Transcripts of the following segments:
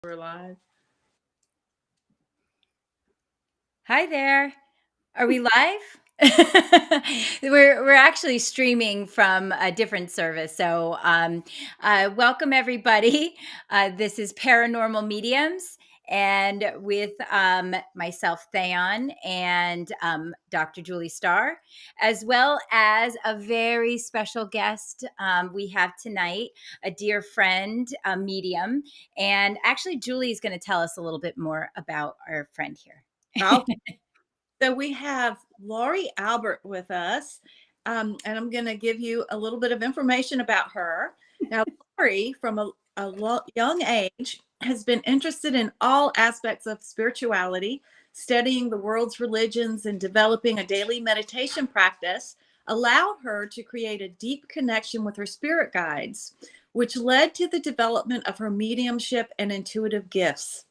We're live. Hi there. Are we live? We're actually streaming from a different service. So welcome everybody. This is Paranormal Mediums, and with myself, Theon, and Dr. Julie Starr, as well as a very special guest we have tonight, a dear friend, a medium, and actually Julie is going to tell us a little bit more about our friend here. Oh, so we have Lori Albert with us, and I'm going to give you a little bit of information about her. Now, Lori, from a young age, has been interested in all aspects of spirituality, studying the world's religions and developing a daily meditation practice allowed her to create a deep connection with her spirit guides, which led to the development of her mediumship and intuitive gifts.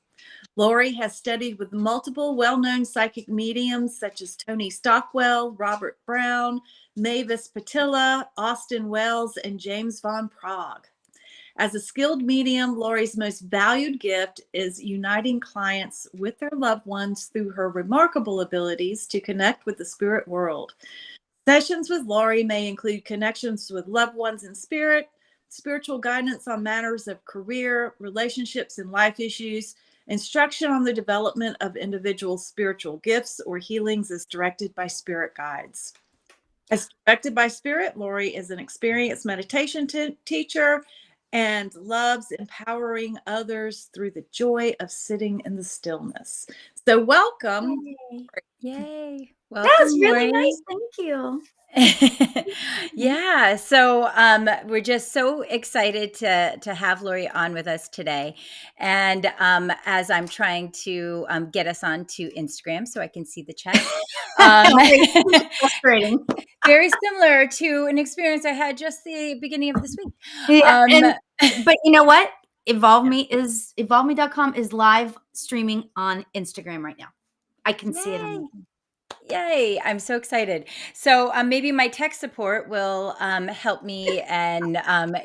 Lori has studied with multiple well-known psychic mediums such as Tony Stockwell, Robert Brown, Mavis Patilla, Austin Wells, and James Von Prague. As a skilled medium, Lori's most valued gift is uniting clients with their loved ones through her remarkable abilities to connect with the spirit world. Sessions with Lori may include connections with loved ones in spirit, spiritual guidance on matters of career, relationships, and life issues, instruction on the development of individual spiritual gifts or healings as directed by spirit guides. As directed by spirit, Lori is an experienced meditation teacher and loves empowering others through the joy of sitting in the stillness. So, welcome. Yay. Yay. That Welcome, was really Lori. nice. Thank you. Yeah, so we're just so excited to have Lori on with us today. And as I'm trying to get us onto Instagram so I can see the chat, um, Wait, this is frustrating. very similar to an experience I had just the beginning of this week. Yeah, Um, but you know what? Evolveme.com is live streaming on Instagram right now. I can see it on Yay. the Yay, I'm so excited. So maybe my tech support will help me and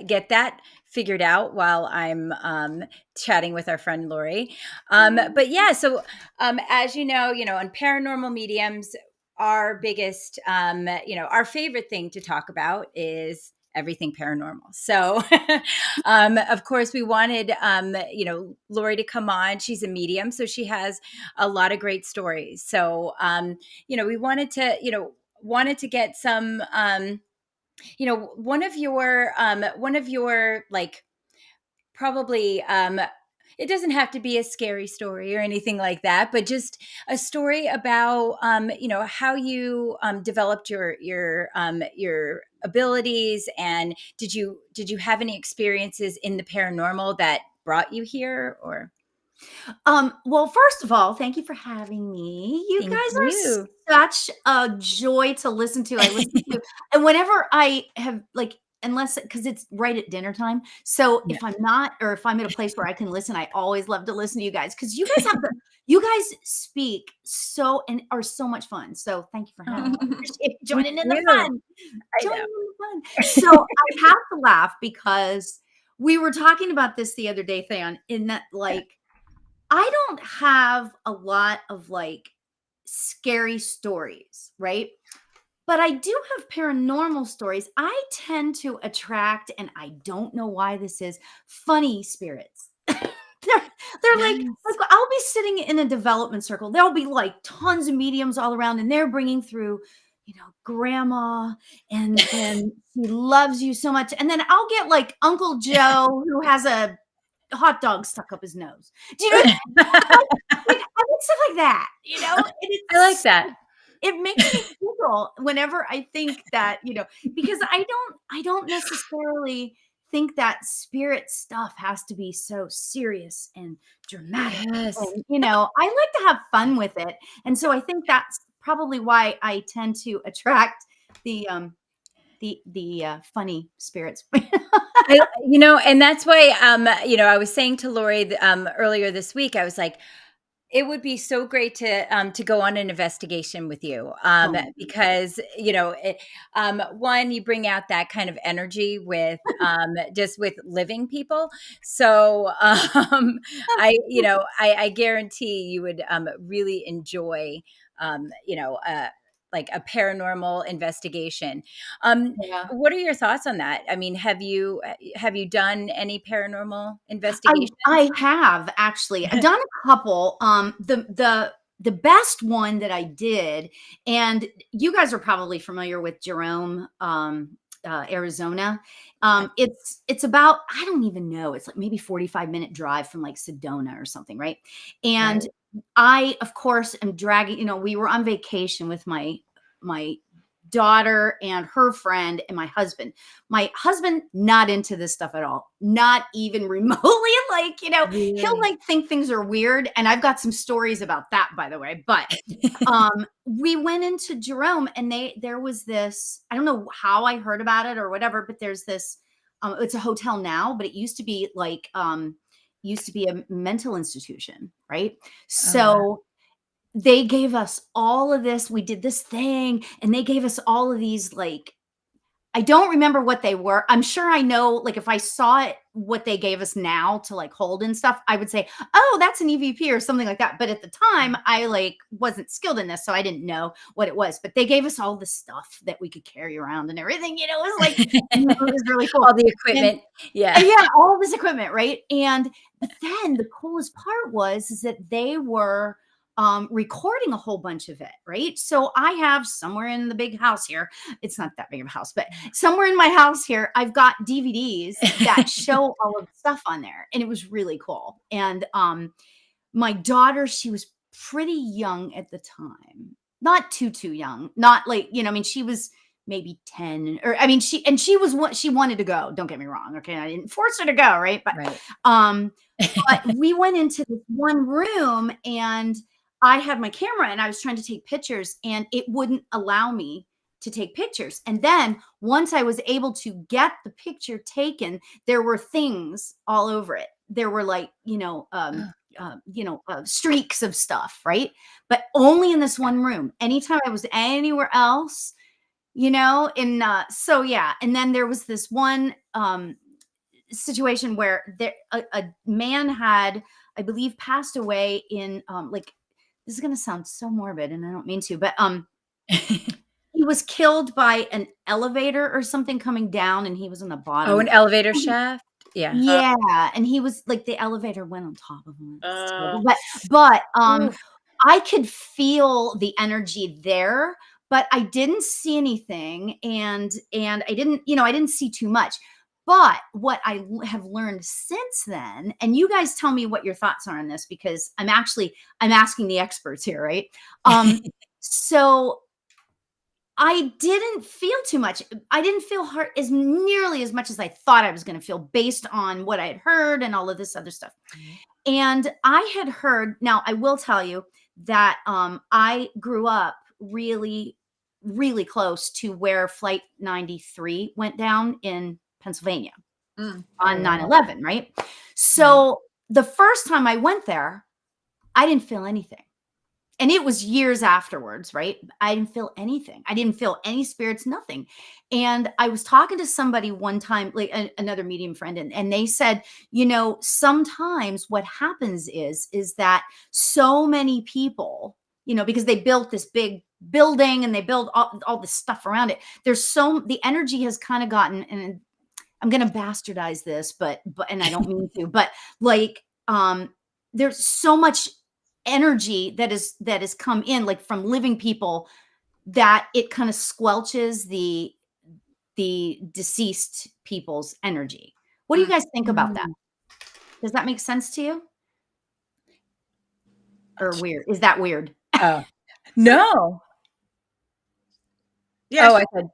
get that figured out while I'm chatting with our friend Lori. But yeah, so as on paranormal mediums, our biggest, our favorite thing to talk about is everything paranormal. So, of course, we wanted, Lori to come on. She's a medium, so she has a lot of great stories. So, we wanted to get some one of your like probably it doesn't have to be a scary story or anything like that, but just a story about how you developed your abilities, and did you have any experiences in the paranormal that brought you here? Or Well, first of all, thank you for having me. You thank guys you. are such a joy to listen to. I listen to, and whenever I have unless because it's right at dinner time. So Yeah. if I'm not, or if I'm at a place where I can listen, I always love to listen to you guys because you guys speak so and are so much fun. So thank you for having me. I Oh, appreciate you thank joining in the you. fun. I Joining know. in the fun. So I have to laugh because we were talking about this the other day, Theon, in that I don't have a lot of scary stories, right? But I do have paranormal stories. I tend to attract, and I don't know why this is, funny spirits. They're Yes. I'll be sitting in a development circle. There'll be tons of mediums all around, and they're bringing through, grandma, and he loves you so much. And then I'll get Uncle Joe who has a hot dog stuck up his nose. Do you know? I mean, stuff like that, and I like it's that. it makes me giggle whenever I think that, because I don't necessarily think that spirit stuff has to be so serious and dramatic. Yes. And, I like to have fun with it. And so I think that's probably why I tend to attract the funny spirits. And that's why, I was saying to Lori earlier this week, I was like, it would be so great to go on an investigation with you, Oh, because one, you bring out that kind of energy with just with living people. So I guarantee you would really enjoy like a paranormal investigation. yeah. What are your thoughts on that? I mean, have you done any paranormal I investigations? I have actually. I've done a couple. The best one that I did, and you guys are probably familiar with Jerome, Arizona. It's about, I don't even know. It's like maybe 45-minute drive from like Sedona or something, right? Right. And I, of course, am dragging. We were on vacation with my daughter and her friend and my husband. My husband, not into this stuff at all, not even remotely. Like, he'll Really? like think things are weird. And I've got some stories about that, by the way. But we went into Jerome, and there was this, I don't know how I heard about it or whatever, but there's this, it's a hotel now, but it used to be like, used to be a mental institution, right? Oh, wow. So they gave us all of this. We did this thing, and they gave us all of these, like, I don't remember what they were. I'm sure I know, like, if I saw it, what they gave us now to like hold and stuff, I would say, oh, that's an EVP or something like that. But at the time, I like wasn't skilled in this, so I didn't know what it was. But they gave us all the stuff that we could carry around and everything. It was like, it was really cool. All the And equipment. Yeah. yeah, all this equipment, right? And but then the coolest part was is that they were recording a whole bunch of it, right? So I have somewhere in the big house here, it's not that big of a house, but somewhere in my house here, I've got DVDs that show all of the stuff on there, and it was really cool. And my daughter, she was pretty young at the time, not too young, not like, I mean, she was maybe 10, or I mean, she was what she wanted to go. Don't get me wrong. Okay. I didn't force her to go. Right. Right. Um, but we went into this one room, and I had my camera, and I was trying to take pictures, and it wouldn't allow me to take pictures. And then once I was able to get the picture taken, there were things all over it. There were like, streaks of stuff, right? But only in this one room. Anytime I was anywhere else, so yeah. And then there was this one situation where a man had, I believe, passed away in like, this is gonna sound so morbid, and I don't mean to, but he was killed by an elevator or something coming down, and he was on the Oh, bottom. an elevator shaft? Yeah. Yeah, and he was like, the elevator went on top of him. It's Uh, terrible. But Oof. I could feel the energy there, but I didn't see anything, and I didn't see too much. But what have learned since then, and you guys tell me what your thoughts are on this, because I'm asking the experts here, right? So I didn't feel too much. I didn't feel hurt as nearly as much as I thought I was going to feel based on what I had heard and all of this other stuff. And I had heard, now I will tell you that I grew up really, really close to where Flight 93 went down in Pennsylvania mm, Oh, on wow. 9/11, right? Right. So the first time I went there, I didn't feel anything. And it was years afterwards, right? I didn't feel anything. I didn't feel any spirits, nothing. And I was talking to somebody one time, like another medium friend, and they said, sometimes what happens is that so many people, because they built this big building, and they build all this stuff around it. The energy has kind of gotten, and I'm going to bastardize this, but and I don't mean to, but like there's so much energy that has come in, like from living people, that it kind of squelches the deceased people's energy. What do you mm. guys think about that? Mm. Does that make sense to you? Or weird? Is that weird? Oh, no. Yeah, Oh, I sure. said,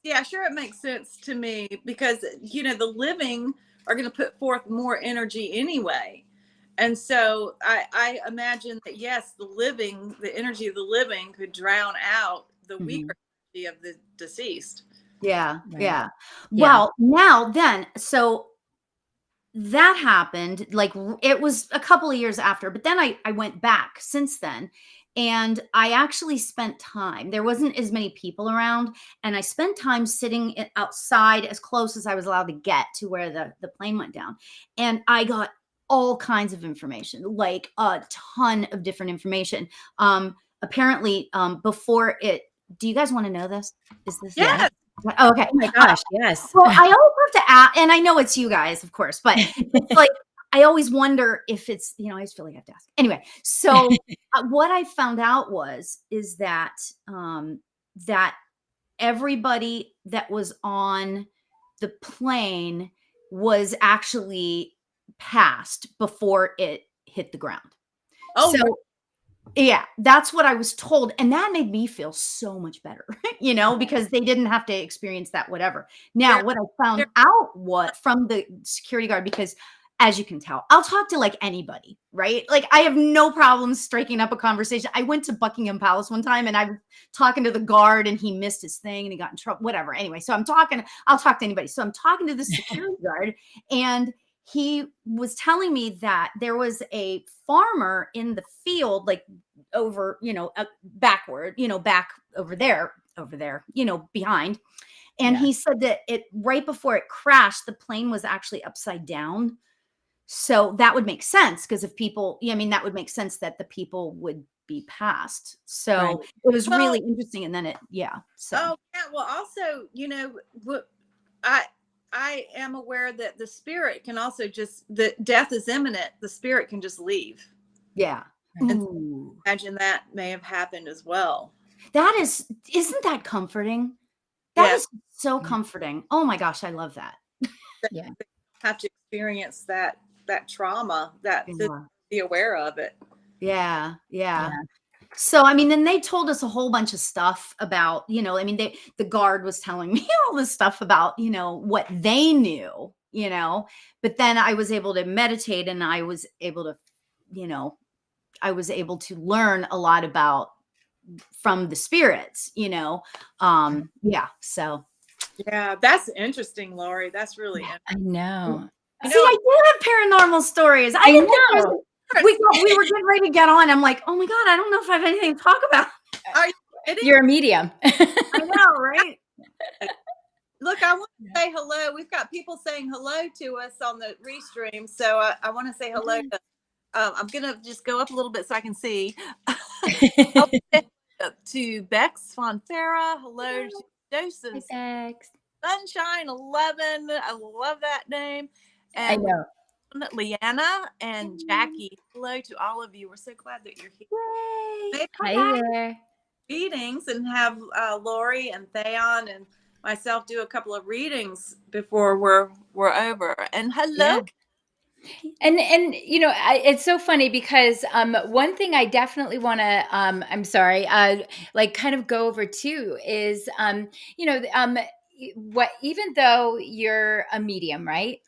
Yeah, sure. It makes sense to me because, the living are going to put forth more energy anyway. And so I imagine that, yes, the energy of the living could drown out the Mhm. weaker energy of the deceased. Yeah, right. yeah. Yeah. Well, now then, so that happened, like, it was a couple of years after, but then I went back since then, and I actually spent time. There wasn't as many people around, and I spent time sitting outside as close as I was allowed to get to where the plane went down, and I got all kinds of information, like a ton of different information. Apparently, before it, do you guys want to know this? Is this Yeah. Yes. oh, okay? Oh my gosh, yes. Well, I always have to ask, and I know it's you guys, of course, but it's like I always wonder if it's, I always feel like I have to ask. Anyway, so what I found out is that that everybody that was on the plane was actually passed before it hit the ground. Oh, So yeah, that's what I was told, and that made me feel so much better, because they didn't have to experience that whatever. Now, they're, what I found they're out what from the security guard, because as you can tell, I'll talk to like anybody, right? Like I have no problem striking up a conversation. I went to Buckingham Palace one time and I was talking to the guard and he missed his thing and he got in trouble, whatever. Anyway, so I'll talk to anybody. So I'm talking to the security guard and he was telling me that there was a farmer in the field, like over, backward, back over there, behind. And Yeah. he said that it right before it crashed, the plane was actually upside down. So that would make sense because if people, yeah, I mean, that would make sense that the people would be passed. Right. So it was well, really interesting. And then yeah. So oh yeah. Well, also, I I am aware that the spirit can also just the death is imminent. The spirit can just leave, yeah. Right. and Ooh. imagine that may have happened as well. Isn't that comforting? That Yes, is so Yeah. comforting. Oh my gosh, I love that. they Yeah. have to experience that trauma, that Yeah. be aware of it. Yeah. Yeah. Yeah. So, I mean, then they told us a whole bunch of stuff about, I mean, the guard was telling me all this stuff about, what they knew, but then I was able to meditate and I was able to, you know, I was able to learn a lot about from the spirits, yeah. So, Yeah, that's interesting, Lori. That's really Yeah. interesting. I know. You see, know, I do have paranormal stories. I I didn't think there's, know. we were getting ready to get on. I'm like, oh my God, I don't know if I have anything to talk about. are you kidding? You're a medium. I know, right? Look, I want to say hello. We've got people saying hello to us on the restream, so I want to say hello. I'm gonna just go up a little bit so I can see. To Bex Fonfera. Hello to Hi, Joseph Bex. Sunshine 11. I love that name. I And know. Leanna and Jackie. Hello to all of you. We're so glad that you're here. Yay. Maybe Hi there. readings and have Lori and Theon and myself do a couple of readings before we're over. And hello. Yeah. And it's so funny because one thing I definitely want to I'm sorry like kind of go over too is what even though you're a medium, right?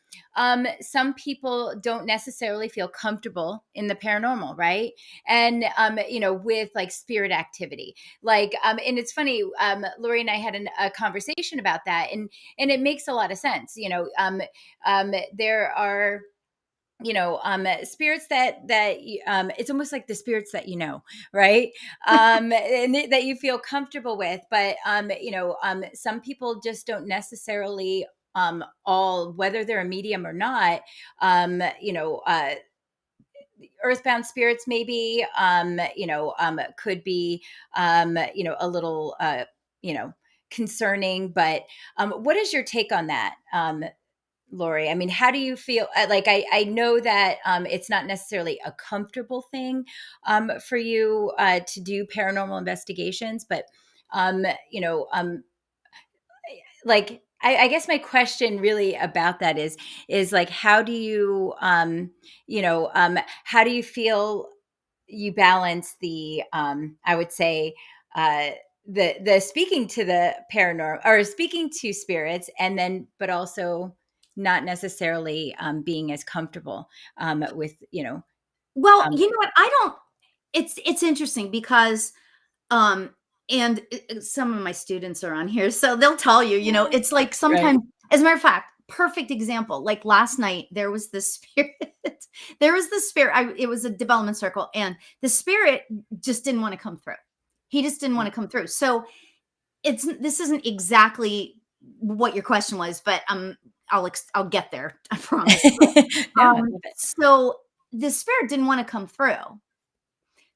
Some people don't necessarily feel comfortable in the paranormal, right? And with like spirit activity, like and it's funny, Lori and I had a conversation about that, and it makes a lot of sense. There are spirits that it's almost like the spirits that right, that you feel comfortable with, but some people just don't necessarily all, whether they're a medium or not, earthbound spirits maybe could be a little concerning, but what is your take on that, Lori? I mean, how do you feel? Like, I know that it's not necessarily a comfortable thing for you to do paranormal investigations, but um, you know, um, like, I guess my question really about that is like, how do you, how do you feel you balance the, I would say, uh, the speaking to the paranormal or speaking to spirits, and then but also not necessarily being as comfortable with Well, um, you know what? I don't it's interesting because um and some of my students are on here, so they'll tell you, it's like right, sometimes, as a matter of fact, perfect example. Like last night, there was this spirit. There was this spirit. It was a development circle, and the spirit just didn't want to come through. He just didn't want to come through. So this isn't exactly what your question was, but I'll get there. I promise. No, I love it. So the spirit didn't want to come through.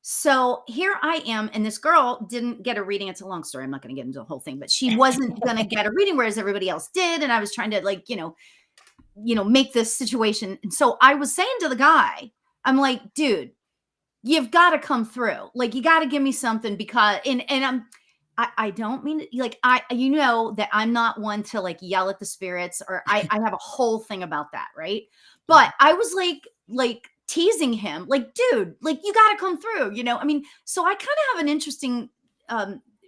So here I am, and this girl didn't get a reading. It's a long story. I'm not going to get into the whole thing, but she wasn't going to get a reading, whereas everybody else did. And I was trying to like, make this situation. And so I was saying to the guy, I'm like, dude, you've got to come through. Like, you got to give me something because, I don't mean like, that I'm not one to like yell at the spirits, or I have a whole thing about that. Right. But I was like teasing him, like, dude, like, you got to come through, I mean, so I kind of have an interesting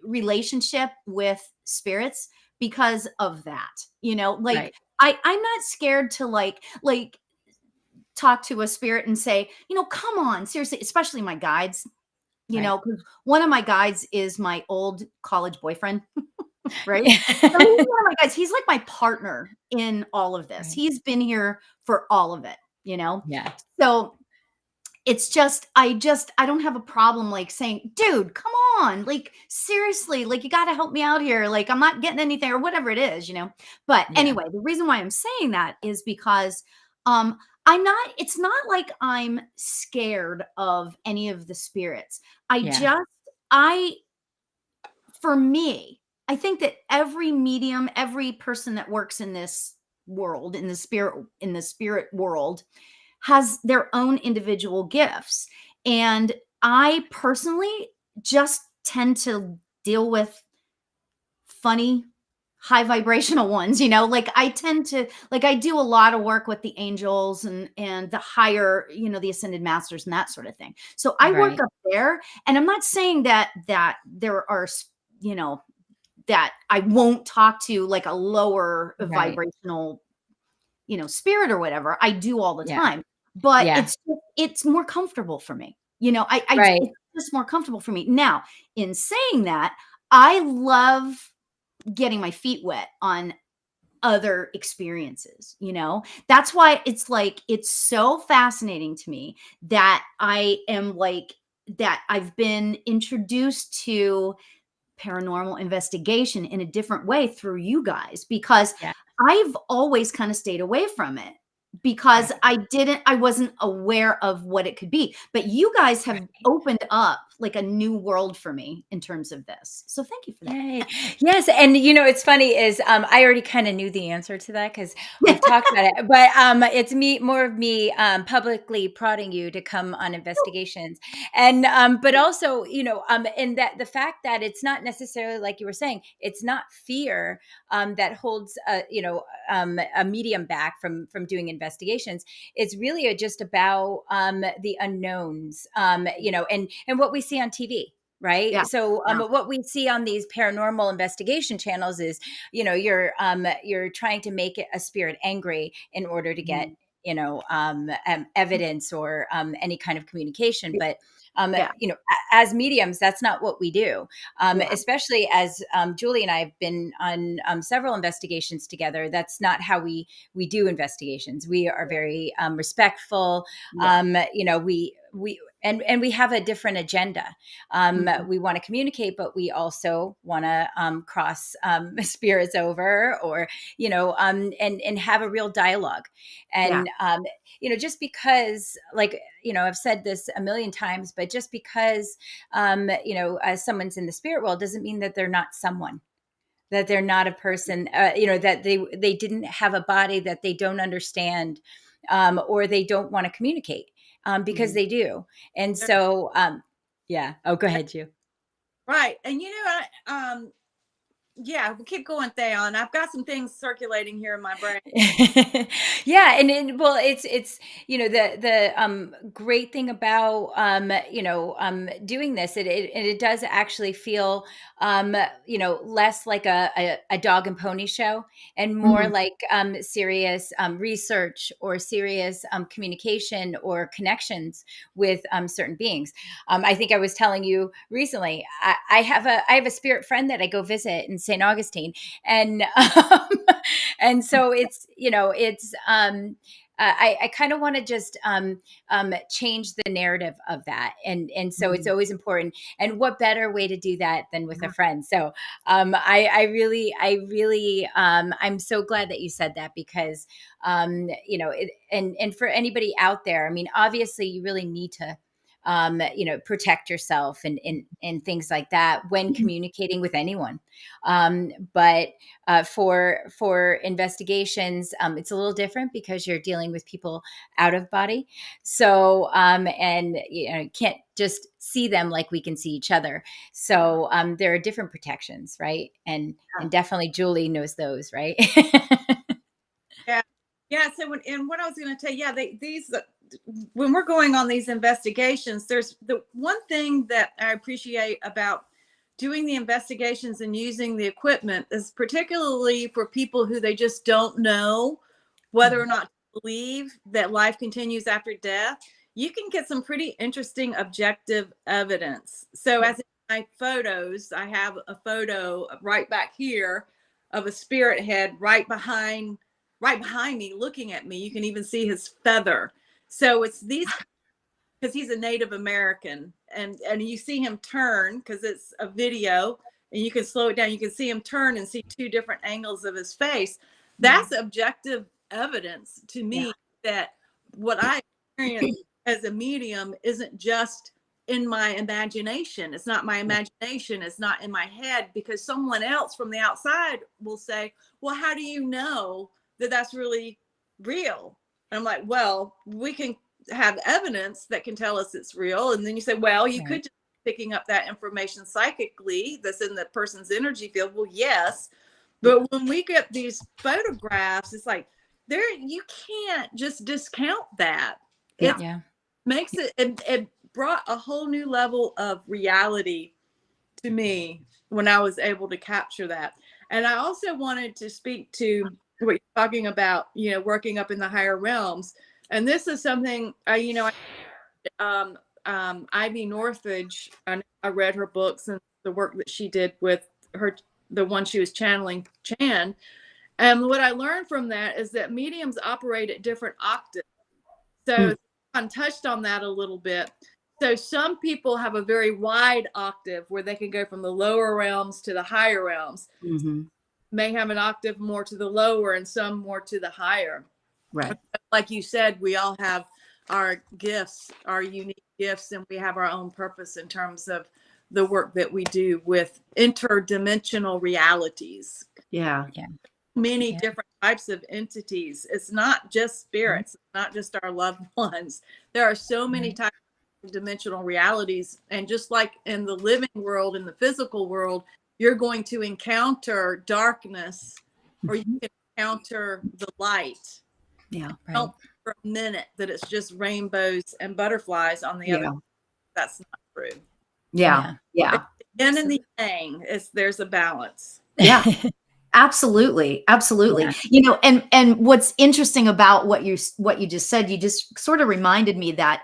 relationship with spirits because of that, like, Right. I'm not scared to like talk to a spirit and say, come on, seriously, especially my guides, Right. because one of my guides is my old college boyfriend, right? So he's one of my guides. He's like my partner in all of this. Right. He's been here for all of it, Yeah. So it's just, I don't have a problem like saying, dude, come on, like, seriously, like, you got to help me out here. Like, I'm not getting anything or whatever it is, But Yeah. anyway, the reason why I'm saying that is because it's not like I'm scared of any of the spirits. Yeah. I, for me, I think that every medium, every person that works in this world, in the spirit world, has their own individual gifts. And I personally just tend to deal with funny, high vibrational ones, like I tend to like I do a lot of work with the angels and the higher, the ascended masters and that sort of thing. So I work Right. up there, and I'm not saying that there are, that I won't talk to like a lower Right. vibrational, spirit or whatever. I do all the Yeah. time, but Yeah. it's more comfortable for me. Right. It's just more comfortable for me. Now, in saying that, I love getting my feet wet on other experiences, That's why it's so fascinating to me that I've been introduced to paranormal investigation in a different way through you guys, because Yeah. I've always kind of stayed away from it because Right. I wasn't aware of what it could be. But you guys have opened up like a new world for me in terms of this. So thank you for that. Yay. Yes. And it's funny is I already kind of knew the answer to that because we've talked about it, but it's more of me publicly prodding you to come on investigations. And but also, and that the fact that it's not necessarily like you were saying, it's not fear that holds a medium back from doing investigations. It's really just about the unknowns, and what we see on TV. Yeah. Right. So Yeah. what we see on these paranormal investigation channels is, you're trying to make a spirit angry in order to get, Mhm. evidence or any kind of communication. But Yeah. as mediums, that's not what we do. Yeah. Especially as Julie and I have been on several investigations together. That's not how we do investigations. We are very respectful. Yeah. We we have a different agenda. Mhm. We want to communicate, but we also want to cross spirits over, or and have a real dialogue. Yeah. And just because, like, I've said this a million times, but just because someone's in the spirit world doesn't mean that they're not someone, that they're not a person, that they didn't have a body, that they don't understand, or they don't want to communicate, because Mhm. they do. And so, yeah. Oh, go ahead, you. Right. And yeah, we'll keep going, Theon. I've got some things circulating here in my brain. Yeah, and well, it's the great thing about doing this, it does actually feel less like a dog and pony show, and more Mhm. like serious research, or serious communication or connections with certain beings. I think I was telling you recently, I have a spirit friend that I go visit in St. Augustine, and And so it's, I kind of want to just change the narrative of that. And so it's always important. And what better way to do that than with a friend? So I'm so glad that you said that, because, and for anybody out there, I mean, obviously you really need to, protect yourself and things like that when communicating with anyone. But for investigations, it's a little different because you're dealing with people out of body. So, and you can't just see them like we can see each other. So there are different protections, right? And definitely Julie knows those, right? Yeah. Yeah. So what I was going to tell you, when we're going on these investigations, there's the one thing that I appreciate about doing the investigations and using the equipment is particularly for people who they just don't know whether or not to believe that life continues after death. You can get some pretty interesting objective evidence. So as in my photos, I have a photo right back here of a spirit head right behind me looking at me. You can even see his feather. So it's these, because he's a Native American, and you see him turn because it's a video and you can slow it down. You can see him turn and see two different angles of his face. That's objective evidence to me that what I experience as a medium isn't just in my imagination. It's not my imagination. It's not in my head, because someone else from the outside will say, well, how do you know that that's really real? And I'm like, well, we can have evidence that can tell us it's real. And then you say, well, you could just be picking up that information psychically that's in the person's energy field. Well, yes. But when we get these photographs, it's like you can't just discount that. It makes it brought a whole new level of reality to me when I was able to capture that. And I also wanted to speak to what you're talking about, working up in the higher realms. And this is something, Ivy Northridge, I read her books and the work that she did with the one she was channeling, Chan. And what I learned from that is that mediums operate at different octaves. So I touched on that a little bit. So some people have a very wide octave where they can go from the lower realms to the higher realms. May have an octave more to the lower and some more to the higher. Right. Like you said, we all have our gifts, our unique gifts, and we have our own purpose in terms of the work that we do with interdimensional realities. Many different types of entities. It's not just spirits, it's not just our loved ones. There are so many types of dimensional realities. And just like in the living world, in the physical world, you're going to encounter darkness or you can encounter the light. Don't for a minute that it's just rainbows and butterflies on the other. That's not true. Yeah. And in the yang, there's a balance. Yeah. Absolutely. And what's interesting about what you just said, you just sort of reminded me that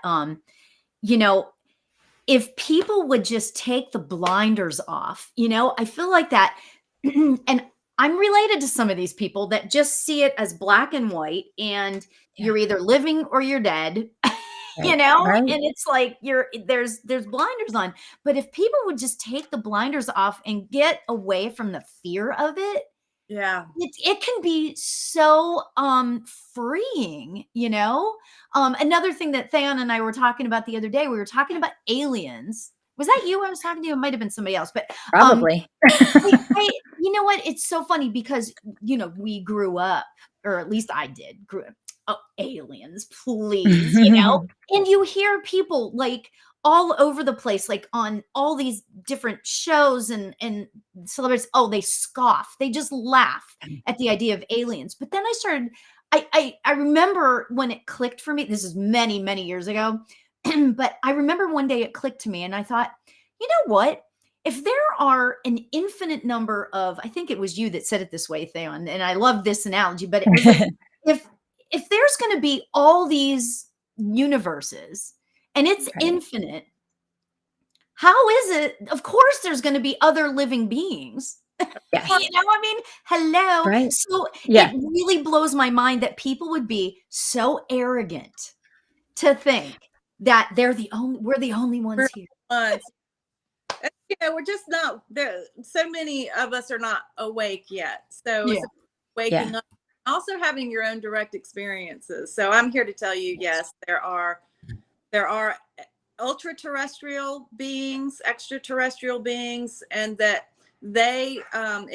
if people would just take the blinders off, I feel like that, and I'm related to some of these people that just see it as black and white, and you're either living or you're dead. And it's like there's blinders on. But if people would just take the blinders off and get away from the fear of it, it can be so freeing. Another thing that Theon and I were talking about the other day, we were talking about aliens. Was that you I was talking to? It might have been somebody else, but probably. You know what? It's so funny because we grew up, or at least I did, grew up. Oh, aliens, please, and you hear people like all over the place, like on all these different shows and celebrities. Oh, they scoff, they just laugh at the idea of aliens. But then I remember when it clicked for me. This is many, many years ago, but I remember one day it clicked to me, and I thought, you know what? If there are an infinite number of, I think it was you that said it this way, Theon, and I love this analogy, but it was like, if there's going to be all these universes and it's infinite, how is it? Of course, there's going to be other living beings. Yes. You know, I mean, hello. Right. So Yeah. it really blows my mind that people would be so arrogant to think that we're the only ones We're here. once. We're just not there. So many of us are not awake yet. So Yeah. it's waking Yeah. up, also having your own direct experiences. So I'm here to tell you, yes, there are ultra terrestrial beings, extraterrestrial beings, and that they can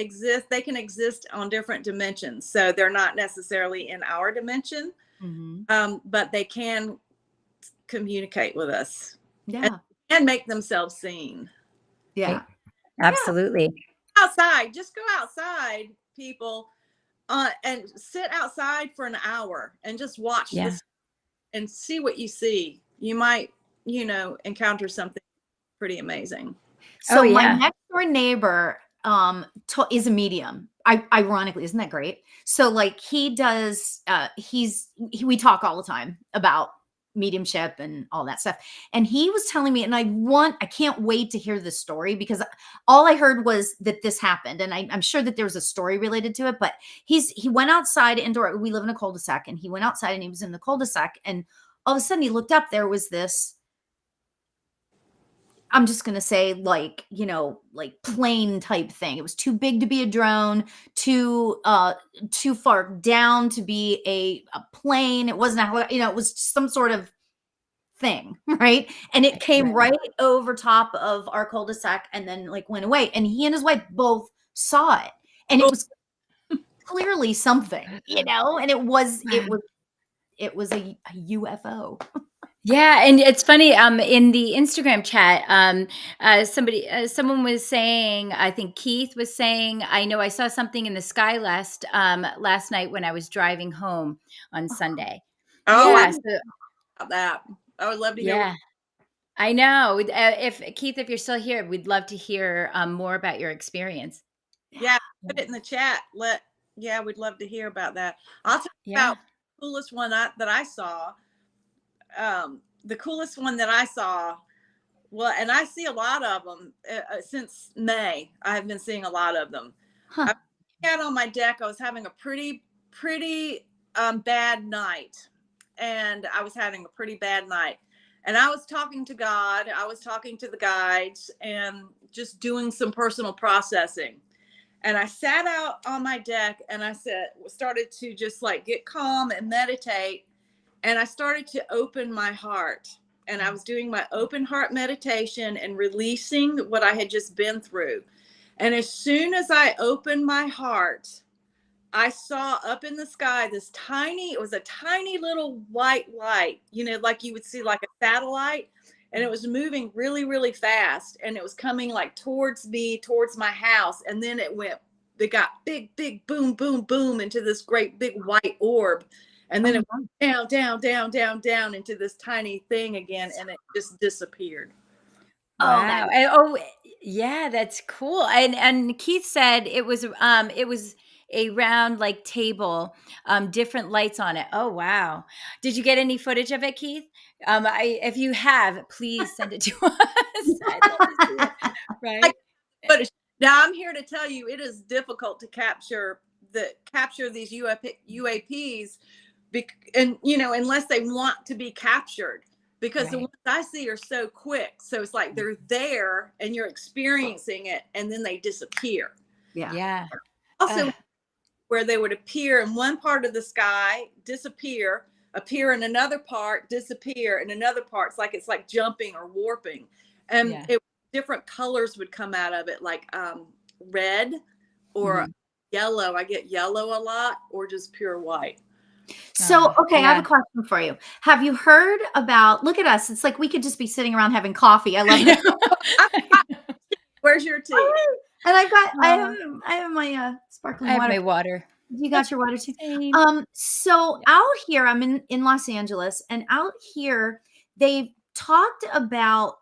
exist on different dimensions. So they're not necessarily in our dimension, Mhm. but they can communicate with us Yeah. and make themselves seen. Yeah. Right. Absolutely. Outside, just go outside, people, and sit outside for an hour and just watch Yeah. this and see what you see. You might, encounter something pretty amazing. Oh, So my yeah. next door neighbor is a medium. Ironically, isn't that great? So like he does we talk all the time about mediumship and all that stuff. And he was telling me, and I can't wait to hear this story because all I heard was that this happened. And I'm sure that there's a story related to it, but he went outside indoor. We live in a cul-de-sac, and he went outside and he was in the cul-de-sac, and all of a sudden he looked up, there was this, I'm just going to say, like, like plane type thing. It was too big to be a drone, too far down to be a plane. It wasn't it was some sort of thing, right? And it came Right. right over top of our cul-de-sac and then like went away. And he and his wife both saw it. And it Oh, was clearly something, and Wow. it was a UFO. Yeah, and it's funny. In the Instagram chat, someone was saying, I think Keith was saying, I know I saw something in the sky last night when I was driving home on Sunday. oh, I Yeah, Yeah. so love that. I would love to hear. yeah, I know. If Keith, if you're still here, we'd love to hear more about your experience. Yeah, Yeah, put it in the chat. Yeah, we'd love to hear about that. I'll tell you yeah. about the coolest one that I saw. The coolest one that I saw. Well, and I see a lot of them since May. I have been seeing a lot of them. Huh. I was out on my deck. I was having a pretty bad night, and I was having a pretty bad night. And I was talking to God. I was talking to the guides, and just doing some personal processing. And I sat out on my deck, and started to just like get calm and meditate. And I started to open my heart. And I was doing my open heart meditation and releasing what I had just been through. And as soon as I opened my heart, I saw up in the sky it was a tiny little white light, like you would see like a satellite. And it was moving really, really fast. And it was coming like towards me, towards my house. And then they got big, big, boom, boom, boom into this great big white orb. And Oh then my it God. went down, down, down, down, down into this tiny thing again. And it just disappeared. Oh, that Wow. And, oh, yeah, that's cool. And Keith said it was a round like table, different lights on it. Oh, wow. Did you get any footage of it, Keith? If you have, please send it to us. I'd love to see it. Like, Right? but now I'm here to tell you it is difficult to capture these UAPs, and unless they want to be captured, because the Right. ones I see are so quick. So it's like they're there and you're experiencing it, and then they disappear. Yeah. Yeah. Also, Uh, where they would appear in one part of the sky, disappear, appear in another part, disappear in another part. It's like jumping or warping, and yeah. different colors would come out of it, like red or Mhm. yellow. I get yellow a lot, or just pure white. So, okay, I have a Yeah. question for you. Have you heard about, look at us. It's like we could just be sitting around having coffee. I I love this. know. Where's your tea? And Uh, I have my I sparkling have water. my water. You That's got your water too? same. So Yeah. out here, I'm in Los Angeles, and out here, they've talked about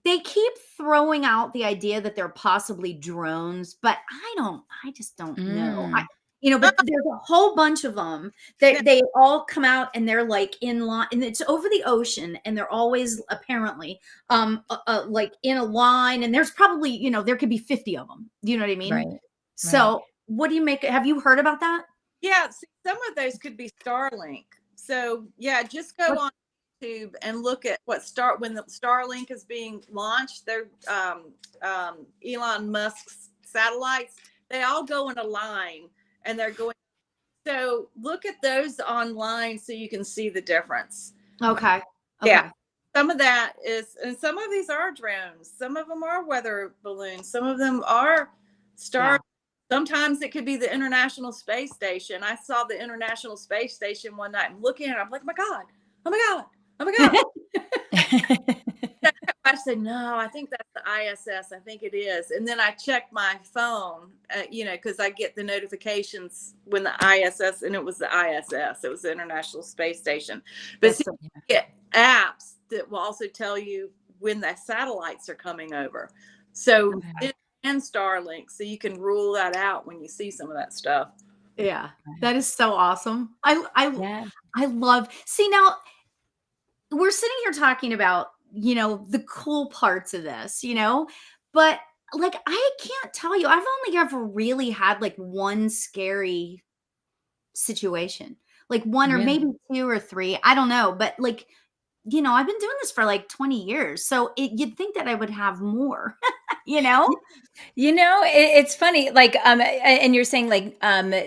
they keep throwing out the idea that they're possibly drones, but I just don't know. Mm. But there's a whole bunch of them Now, that they all come out and they're like in line, and it's over the ocean, and they're always apparently like in a line, and there's probably, there could be 50 of them. Do you know what I mean? Right. Right. So what do you make? Have you heard about that? yeah, see, some of those could be Starlink. So yeah, just go What? on YouTube and look at what Star when the Starlink is being launched. They're Elon Musk's satellites. They all go in a line, and they're going. So look at those online so you can see the difference. But Okay. yeah, Okay. some of that is, and some of these are drones. Some of them are weather balloons. Some of them are Yeah. star. Sometimes it could be the International Space Station. I saw the International Space Station one night and looking at it, I'm like, oh my God, oh my God, oh my God. I said, no, I think that's the ISS. I think it is. And then I checked my phone, because I get the notifications when the ISS, and it was the ISS. It was the International Space Station. But see, That's so, you get apps that will also tell you when the satellites are coming over. So, Okay. and Starlink, so you can rule that out when you see some of that stuff. yeah. That is so awesome. Yeah. I love. See, now we're sitting here talking about, the cool parts of this, but like I can't tell you. I've only ever really had like one scary situation. Like one or maybe Really. two or three. I don't know, but like, I've been doing this for like 20 years. So you'd think that I would have more, you know? It's funny, like, and you're saying like,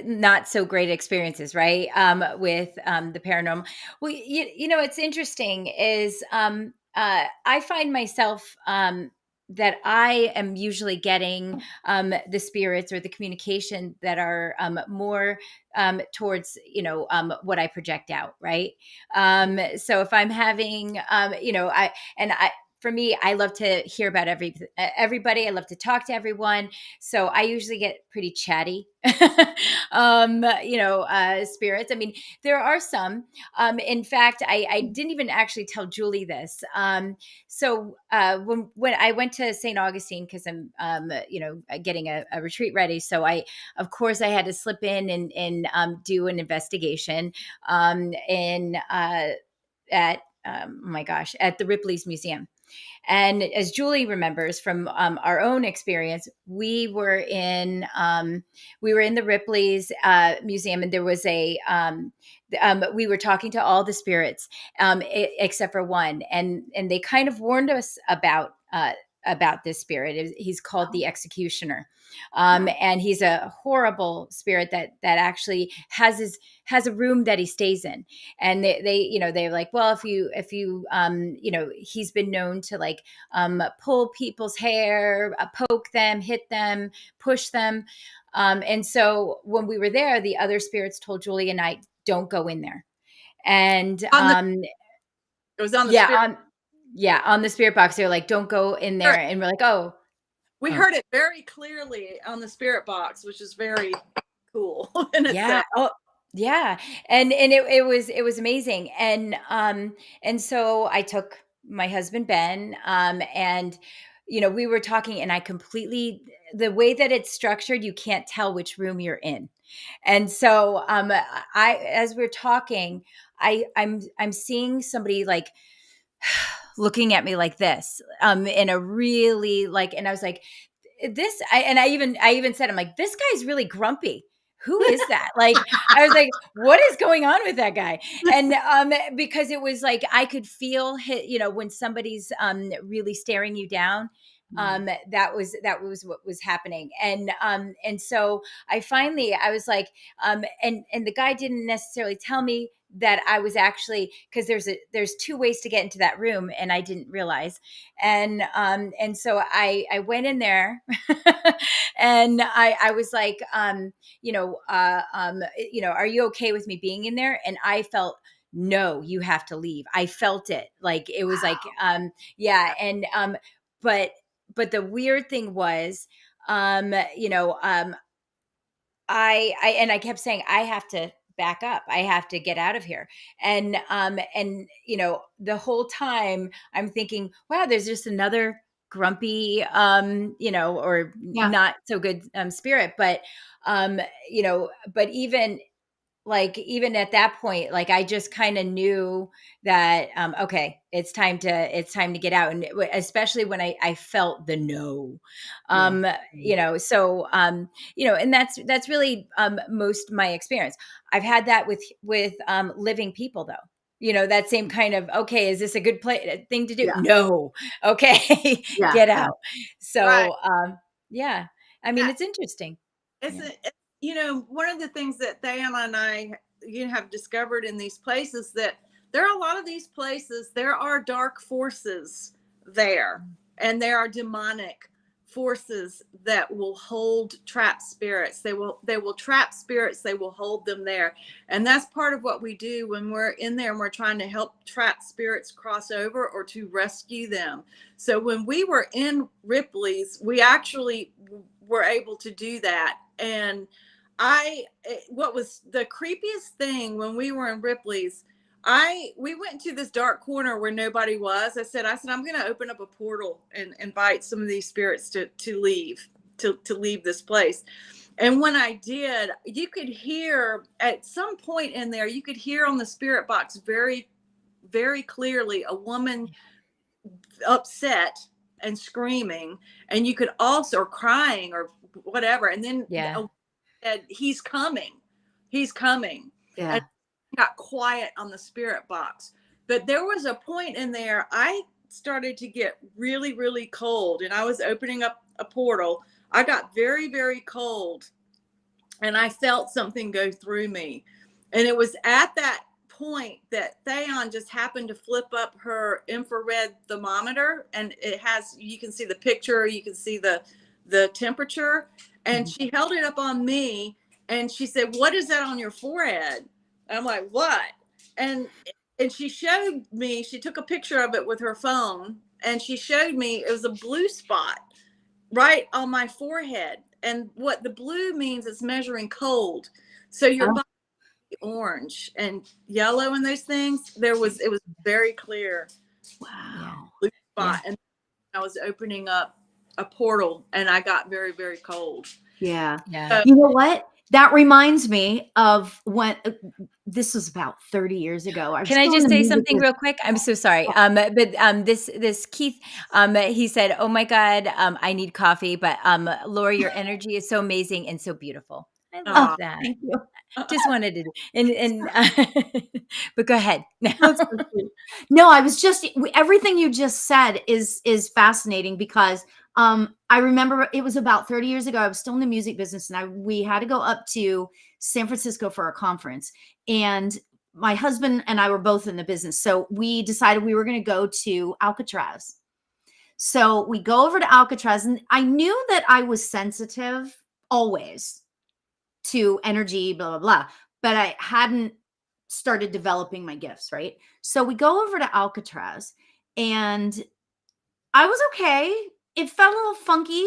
not so great experiences, right? With the paranormal. Well, it's interesting is, I find myself, that I am usually getting the spirits or the communication that are more towards what I project out, right? So if I'm having I for me, I love to hear about everybody. I love to talk to everyone. So I usually get pretty chatty, spirits. I mean, there are some. In fact, I didn't even actually tell Julie this. When I went to St. Augustine, because I'm, getting a retreat ready. So of course, I had to slip in and do an investigation in at oh my gosh, at the Ripley's Museum. And as Julie remembers from our own experience, we were in the Ripley's Museum, and there was we were talking to all the spirits except for one, and they kind of warned us about this spirit. He's called the Executioner, and he's a horrible spirit that actually has a room that he stays in. And they're like, well, if you he's been known to like pull people's hair, poke them, hit them, push them. And so when we were there, the other spirits told Julie and I, don't go in there. And On the It was on the yeah, spirit. on the spirit box, they're like, don't go in there. And we're like, oh, We oh. heard it very clearly on the spirit box, which is very cool in Yeah. itself. Oh, yeah. And it was amazing. And so I took my husband Ben, and we were talking, and the way that it's structured, you can't tell which room you're in. And so I as we're talking, I'm seeing somebody like looking at me like this, in a really like, and I was like, I even said, I'm like, this guy's really grumpy. Who is that? Like, I was like, what is going on with that guy? And because it was like I could feel when somebody's really staring you down. That was what was happening. And so I was like, and the guy didn't necessarily tell me that I was actually, because there's two ways to get into that room, and I didn't realize. And so I went in there and I was like, are you okay with me being in there? And I felt, no, you have to leave. I felt it. Like, it was like, yeah. And, but the weird thing was, um, you know, um, I kept saying, I have to back up. I have to get out of here. And the whole time I'm thinking, wow, there's just another grumpy, or Yeah. not so good spirit. But but even at that point, like I just kind of knew that okay, it's time to get out. And especially when I felt the no, Yeah. um so and that's really most my experience. I've had that with living people, though. That same kind of, okay, is this a good thing to do? Yeah. No. Okay. Yeah. Get Yeah. out. Right. So yeah, I mean, Yeah. it's interesting. It's Yeah. one of the things that Diana and I, have discovered in these places, that there are a lot of these places, there are dark forces there, and there are demonic forces that will hold trapped spirits. They will trap spirits, they will hold them there. And that's part of what we do when we're in there and we're trying to help trapped spirits cross over or to rescue them. So when we were in Ripley's, we actually were able to do that. And what was the creepiest thing when we were in Ripley's, we went to this dark corner where nobody was. I said, I'm going to open up a portal and invite some of these spirits to leave this place. And when I did, you could hear at some point in there, you could hear on the spirit box very, very clearly a woman upset and screaming, and you could also, or crying or whatever. And then Yeah. said, he's coming. And Yeah. it got quiet on the spirit box. But there was a point in there, I started to get really, really cold, and I was opening up a portal. I got very, very cold, and I felt something go through me. And it was at that point that Theon just happened to flip up her infrared thermometer, and you can see the picture, you can see the temperature, and she held it up on me, and she said, "What is that on your forehead?" And I'm like, "What?" And she showed me, she took a picture of it with her phone, and she showed me it was a blue spot right on my forehead. And what the blue means is measuring cold. So your Oh, body orange and yellow and those things. It was very clear Yeah. wow. blue Yeah. spot. And I was opening up a portal, and I got very, very cold. Yeah. Yeah. So, You know what? That reminds me of when this was about 30 years ago. I was Can I still in just the say music something business. real quick? I'm so sorry. But this Keith, he said, "Oh my God, I need coffee." But Lori, your energy is so amazing and so beautiful. I Oh, love that. thank you. Just wanted to, and but go ahead now. That's so sweet. No, I was just everything you just said is fascinating because I remember it was about 30 years ago. I was still in the music business, and we had to go up to San Francisco for a conference. And my husband and I were both in the business. So we decided we were going to go to Alcatraz. So we go over to Alcatraz, and I knew that I was sensitive always to energy, blah, blah, blah. But I hadn't started developing my gifts, right? So we go over to Alcatraz, and I was okay. It felt a little funky,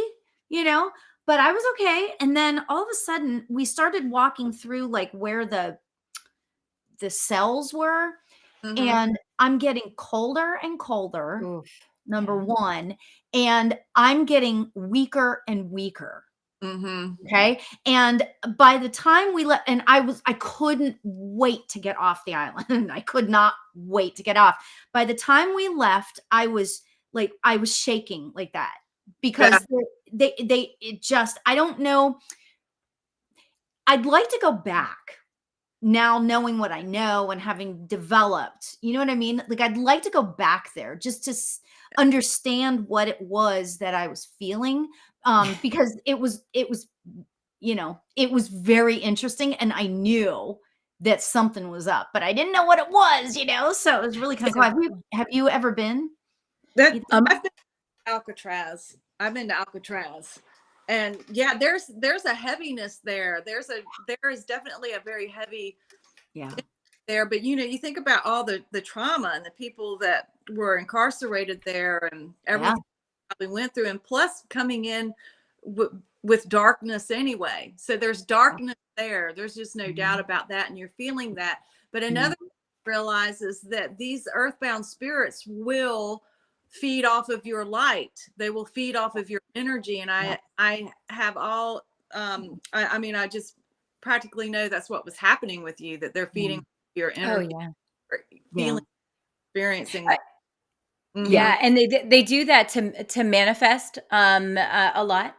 you know, but I was okay. And then all of a sudden we started walking through like where the cells were, mhm, and I'm getting colder and colder, Oof. number Yeah. one, and I'm getting weaker and weaker. mhm. Okay. And by the time we left, and I couldn't wait to get off the island. I could not wait to get off. By the time we left, I was shaking like that Yeah. because it just, I don't know. I'd like to go back now, knowing what I know and having developed, you know what I mean? Like, I'd like to go back there just to understand what it was that I was feeling. Because it was very interesting, and I knew that something was up, but I didn't know what it was, so it was really kind of cool. So Have you ever been? That Either? um I've been to Alcatraz. I've been to Alcatraz. And yeah, there's a heaviness there. There is definitely a very heavy Yeah. there. But you think about all the trauma and the people that were incarcerated there, and Yeah. everything we went through, and plus coming in with darkness anyway. So there's darkness there. There's just no doubt Mhm. about that, and you're feeling that. But Yeah. another realizes that these earthbound spirits will feed off of your light. They will feed off of your energy. And Yeah. I have all, I mean, I just practically know that's what was happening with you, that they're feeding your Oh energy, yeah. or Yeah. feeling, experiencing I, that. Hmm. Yeah. yeah, and they do that to manifest a lot.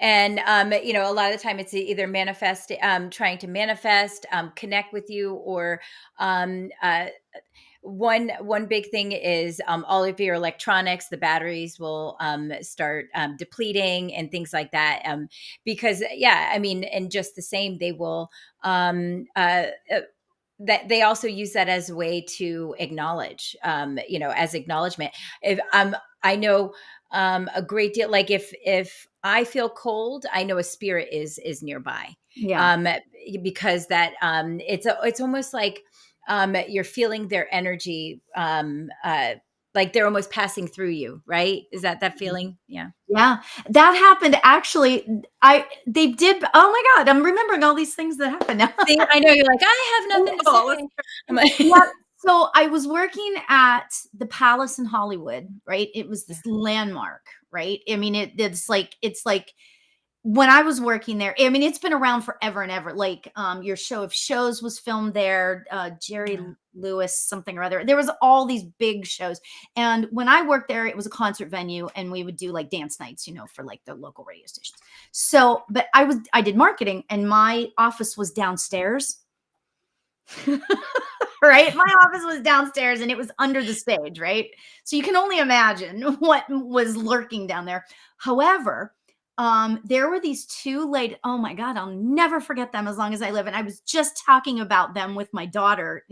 And a lot of the time it's either manifest, trying to manifest, connect with you, or um, uh, one big thing is all of your electronics, the batteries will start depleting and things like that. Because yeah, I mean, and just the same, they will that they also use that as a way to acknowledge, as acknowledgement. If I know a great deal, like if I feel cold, I know a spirit is nearby. Yeah. um because that it's almost like you're feeling their energy, like they're almost passing through you, right? Is that feeling? Yeah. Yeah, that happened actually. They did. Oh my God, I'm remembering all these things that happened now. See, I know you're like, I have nothing to Oh, say. I'm like, Yeah. So I was working at the Palace in Hollywood, right? It was yeah. this landmark, right? I mean, it's like when I was working there, I mean, it's been around forever and ever. Like, your show of shows was filmed there. Jerry Yeah. Lewis, something or other. There was all these big shows, and when I worked there, it was a concert venue, and we would do like dance nights, for like the local radio stations. So, but I did marketing, and my office was downstairs. Right? My office was downstairs and it was under the stage, right? So you can only imagine what was lurking down there. However, there were these two ladies. Oh my God, I'll never forget them as long as I live. And I was just talking about them with my daughter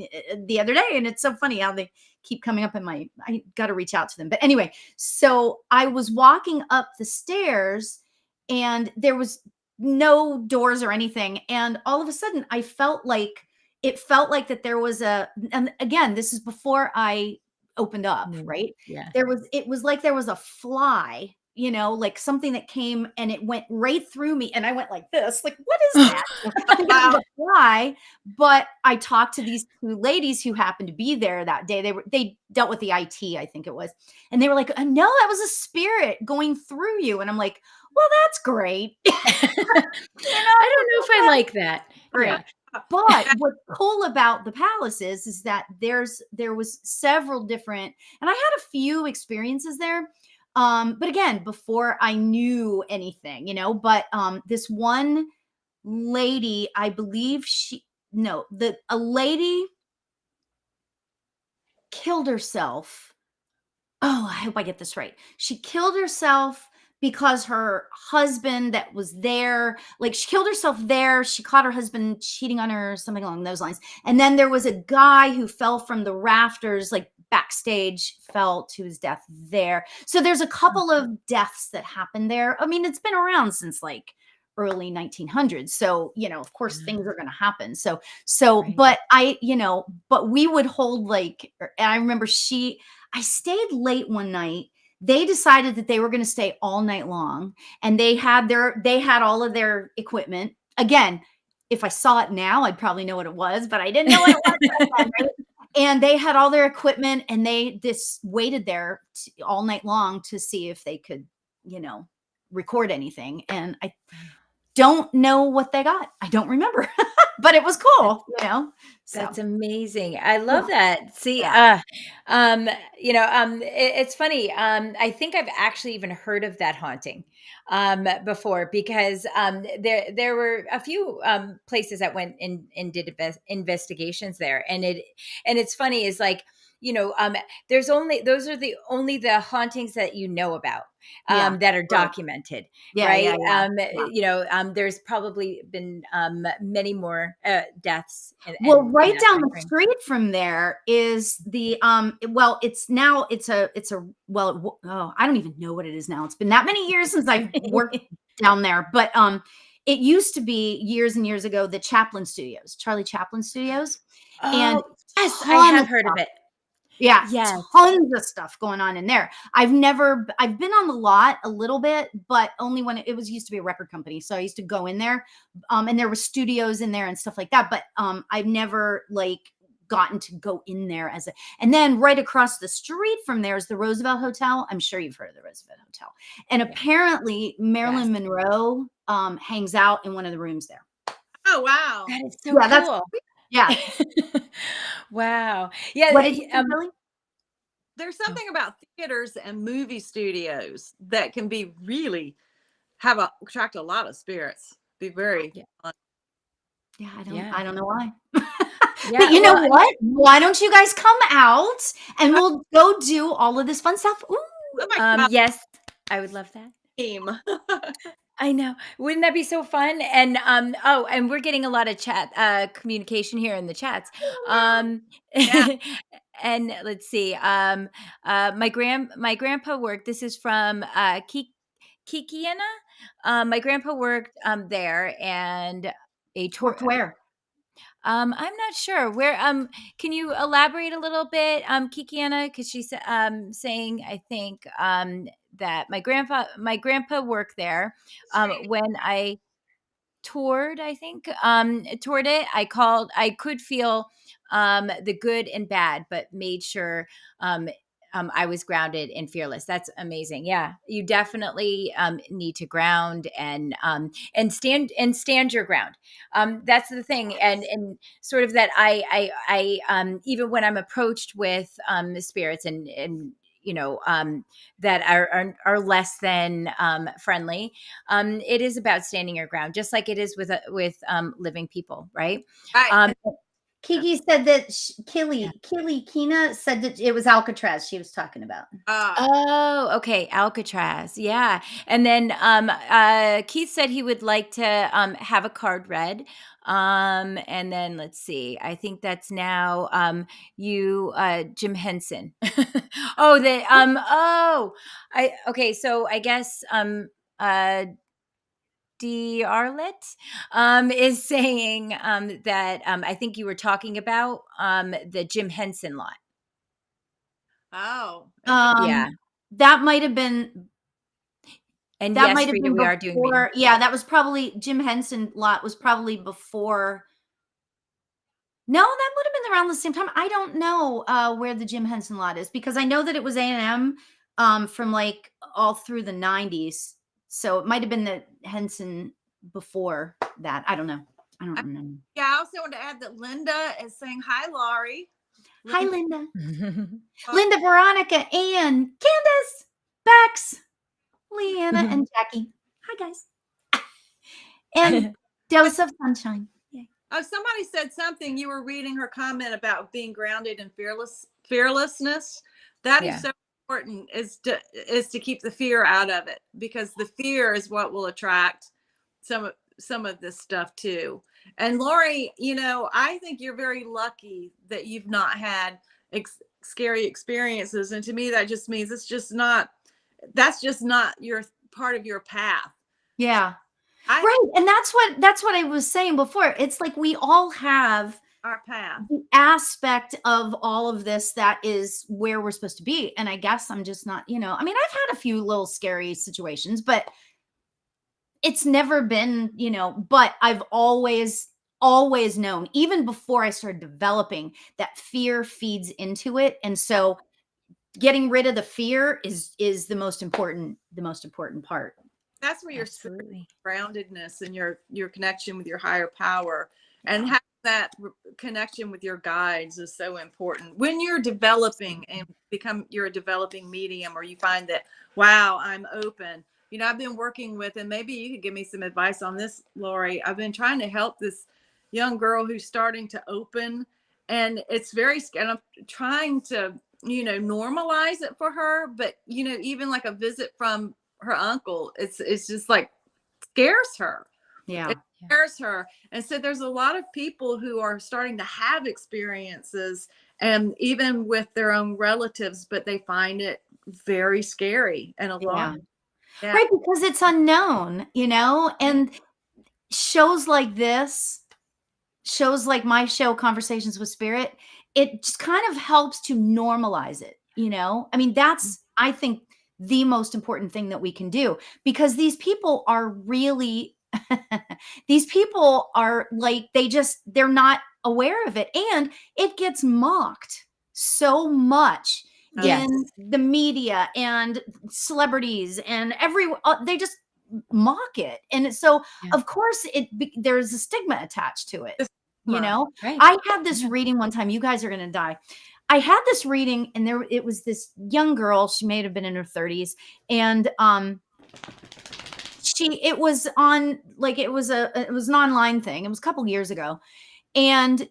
the other day. And it's so funny how they keep coming up I got to reach out to them. But anyway, so I was walking up the stairs and there was no doors or anything. And all of a sudden it felt like that there was and again, this is before I opened up, Mm, right? yeah. It was like there was a fly, like something that came and it went right through me. And I went like this, like, what is that? It was wow. a fly. But I talked to these two ladies who happened to be there that day. They dealt with the IT, I think it was. And they were like, no, that was a spirit going through you. And I'm like, well, that's great. I don't know if I like that. Great. Yeah. But what's cool about the palace is that there was several different, and I had a few experiences there. But again, before I knew anything, but this one lady, I believe a lady killed herself. Oh, I hope I get this right. She killed herself because her husband that was there, like she killed herself there. She caught her husband cheating on her, something along those lines. And then there was a guy who fell from the rafters, like backstage, fell to his death there. So there's a couple of deaths that happened there. I mean, it's been around since like early 1900s. So, of course Yeah. things are going to happen. So, Right. but we would hold like, and I remember I stayed late one night. They decided that they were going to stay all night long, and they had all of their equipment. Again, if I saw it now, I'd probably know what it was, but I didn't know what it was back then, right? And they had all their equipment, and they just waited there all night long to see if they could, record anything. And I don't know what they got. I don't remember, but it was cool, So That's amazing. I yeah, love that. See, yeah, it's funny. I think I've actually even heard of that haunting before, because there were a few places that went and did investigations there, and it's funny is like, those are the only the hauntings that about, yeah, that are right. documented, Yeah, yeah, right? yeah, yeah. There's probably been many more deaths Well, and in right that down time the frame. street from there is I don't even know what it is now. It's been that many years since I've worked down there, but it used to be years and years ago the Chaplin Studios, Charlie Chaplin Studios, and Oh, yes, I ton have of heard of stuff. it. Yeah, Yes. tons of stuff going on in there. I've been on the lot a little bit, but only when it was used to be a record company. So I used to go in there, and there were studios in there and stuff like that. But I've never like gotten to go in there and then right across the street from there is the Roosevelt Hotel. I'm sure you've heard of the Roosevelt Hotel. And apparently Marilyn Monroe hangs out in one of the rooms there. Oh, wow. That is so cool. Yeah. Wow. Yeah. What did you say, Billy? There's something about theaters and movie studios that can be really attract a lot of spirits. Be very fun. Yeah, I don't know why. Yeah, but you know what? Why don't you guys come out and we'll go do all of this fun stuff? Ooh. Oh my God. Yes, I would love that. Team. I know. Wouldn't that be so fun? And and we're getting a lot of chat communication here in the chats. Yeah. And let's see. My grandpa worked. This is from Kikiana. My grandpa worked there, and a tour. Worked where? I'm not sure where. Can you elaborate a little bit, Kikiana? Because she's saying, I think, that my grandpa worked there. When I toured, I think, toured it, I could feel the good and bad, but made sure I was grounded and fearless. That's amazing. Yeah, you definitely need to ground and stand your ground. That's the thing, and sort of that I even when I'm approached with spirits and that are less than friendly. It is about standing your ground, just like it is with living people, right? Right. Kiki said that Kina said that it was Alcatraz she was talking about. Oh, okay, Alcatraz, yeah. And then Keith said he would like to have a card read. And then let's see, I think that's now you, Jim Henson. Okay, so I guess D. Arlett is saying that I think you were talking about the Jim Henson lot. Oh. Yeah. That might have been. And that yes, might have Rita, been we are doing before. Yeah, that was probably Jim Henson lot was probably before. No, that would have been around the same time. I don't know where the Jim Henson lot is because I know that it was A&M from like all through the 90s. So it might have been the Henson before that. I don't know. I don't remember. Yeah, I also want to add that Linda is saying hi, Laurie. Hi, Linda. Linda, Veronica, Ann, Candace, Bex, Leanna, and Jackie. Hi, guys. And dose of sunshine. Yay. Oh, somebody said something. You were reading her comment about being grounded and fearlessness. That is so important, is to keep the fear out of it, because the fear is what will attract some of this stuff too. And Laurie, I think you're very lucky that you've not had scary experiences. And to me, that just means that's just not your part of your path. Yeah. Right. And that's what I was saying before. It's like we all have our path, the aspect of all of this that is where we're supposed to be. And I guess I'm just not, I mean, I've had a few little scary situations, but it's never been, but I've always known, even before I started developing, that fear feeds into it. And so getting rid of the fear is the most important part. That's where your groundedness and your connection with your higher power and having that connection with your guides is so important. When you're developing and you're a developing medium, or you find that, wow, I'm open. I've been working with, and maybe you could give me some advice on this, Laurie. I've been trying to help this young girl who's starting to open, and it's very scary. I'm trying to, normalize it for her. But, even like a visit from her uncle, it's just like scares her. Yeah. It scares her. And so there's a lot of people who are starting to have experiences, and even with their own relatives, but they find it very scary and alarming. Yeah. Right, because it's unknown, and shows like this, shows like my show, Conversations with Spirit, it just kind of helps to normalize it, I mean, that's, I think, the most important thing that we can do, because these people are really, these people are like, they're not aware of it, and it gets mocked so much Yes. in the media and celebrities and they just mock it, and so Yeah. of course there's a stigma attached to it. Just You right. know, Right. I had this Yeah. reading one time. You guys are going to die. I had this reading, and it was this young girl. She may have been in her 30s, and it was on, like, it was an online thing. It was a couple years ago, and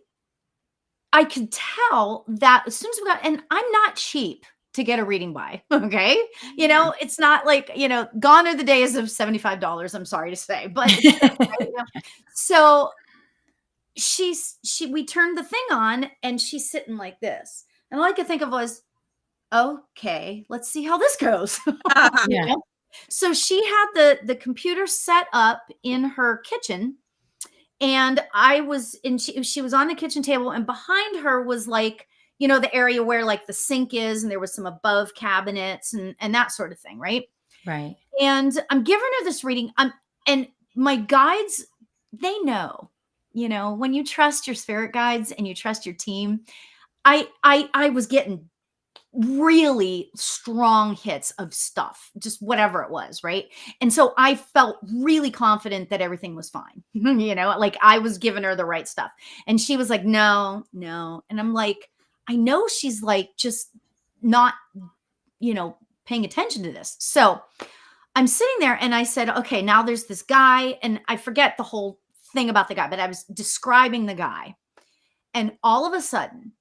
I could tell that as soon as we got, and I'm not cheap to get a reading by. Okay. It's not like, gone are the days of $75. I'm sorry to say, but it's true, right? So we turned the thing on, and she's sitting like this. And all I could think of was, okay, let's see how this goes. You Yeah. know? So she had the computer set up in her kitchen, and she was on the kitchen table, and behind her was, like, the area where, like, the sink is, and there was some above cabinets and that sort of thing, right? Right. And I'm giving her this reading. And my guides, they know, when you trust your spirit guides and you trust your team. I was getting really strong hits of stuff, just whatever it was, right? And so I felt really confident that everything was fine. Like, I was giving her the right stuff. And she was like, no, no. And I'm like, I know she's, like, just not, paying attention to this. So I'm sitting there, and I said, okay, now there's this guy, and I forget the whole thing about the guy, but I was describing the guy. And all of a sudden,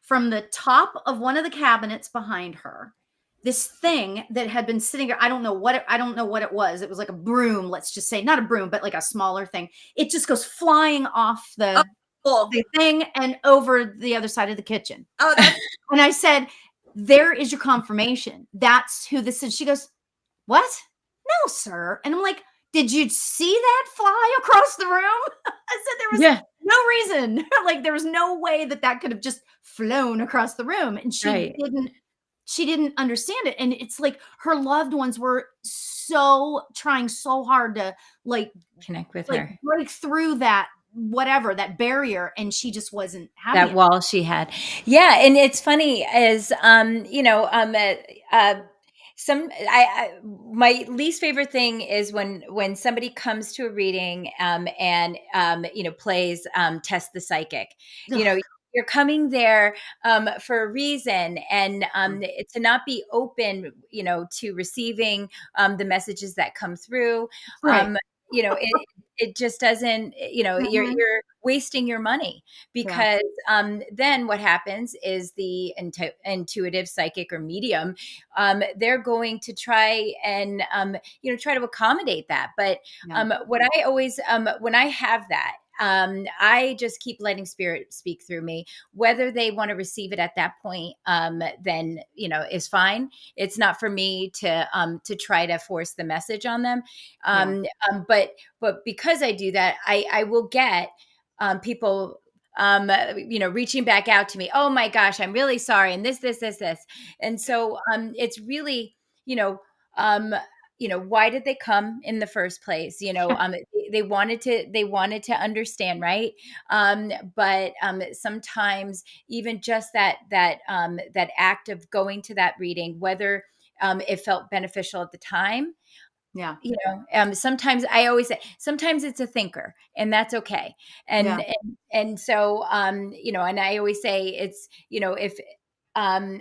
from the top of one of the cabinets behind her, this thing that had been sitting there, I don't know what it was. It was like a broom, let's just say, not a broom, but like a smaller thing. It just goes flying off Oh, the cool. thing and over the other side of the kitchen. Oh, that's And I said, there is your confirmation. That's who this is. She goes, what? No, sir. And I'm like, did you see that fly across the room? I said there was Yeah. no reason. Like, there was no way that could have just flown across the room. And Right. she didn't understand it. And it's like her loved ones were trying so hard to, like Connect with her. break through that barrier, and she just wasn't having That it. wall she had. Yeah, and it's funny as my least favorite thing is when somebody comes to a reading and plays test the psychic. You know, Ugh. you're coming there for a reason, and to not be open, to receiving the messages that come through. Right. It just doesn't, Mhm. you're wasting your money, Yeah. because then what happens is the intuitive psychic or medium, they're going to try and try to accommodate that. But Yeah. what I always when I have that, I just keep letting spirit speak through me. Whether they want to receive it at that point, then is fine. It's not for me to try to force the message on them. Yeah. But because I do that, I will get people reaching back out to me. Oh my gosh, I'm really sorry, and this, and so it's really, you know um why did they come in the first place? They wanted to understand, right? But sometimes even just that act of going to that reading, whether it felt beneficial at the time, Yeah. sometimes I always say, sometimes it's a thinker, and that's okay. Yeah. And so, and I always say it's, if,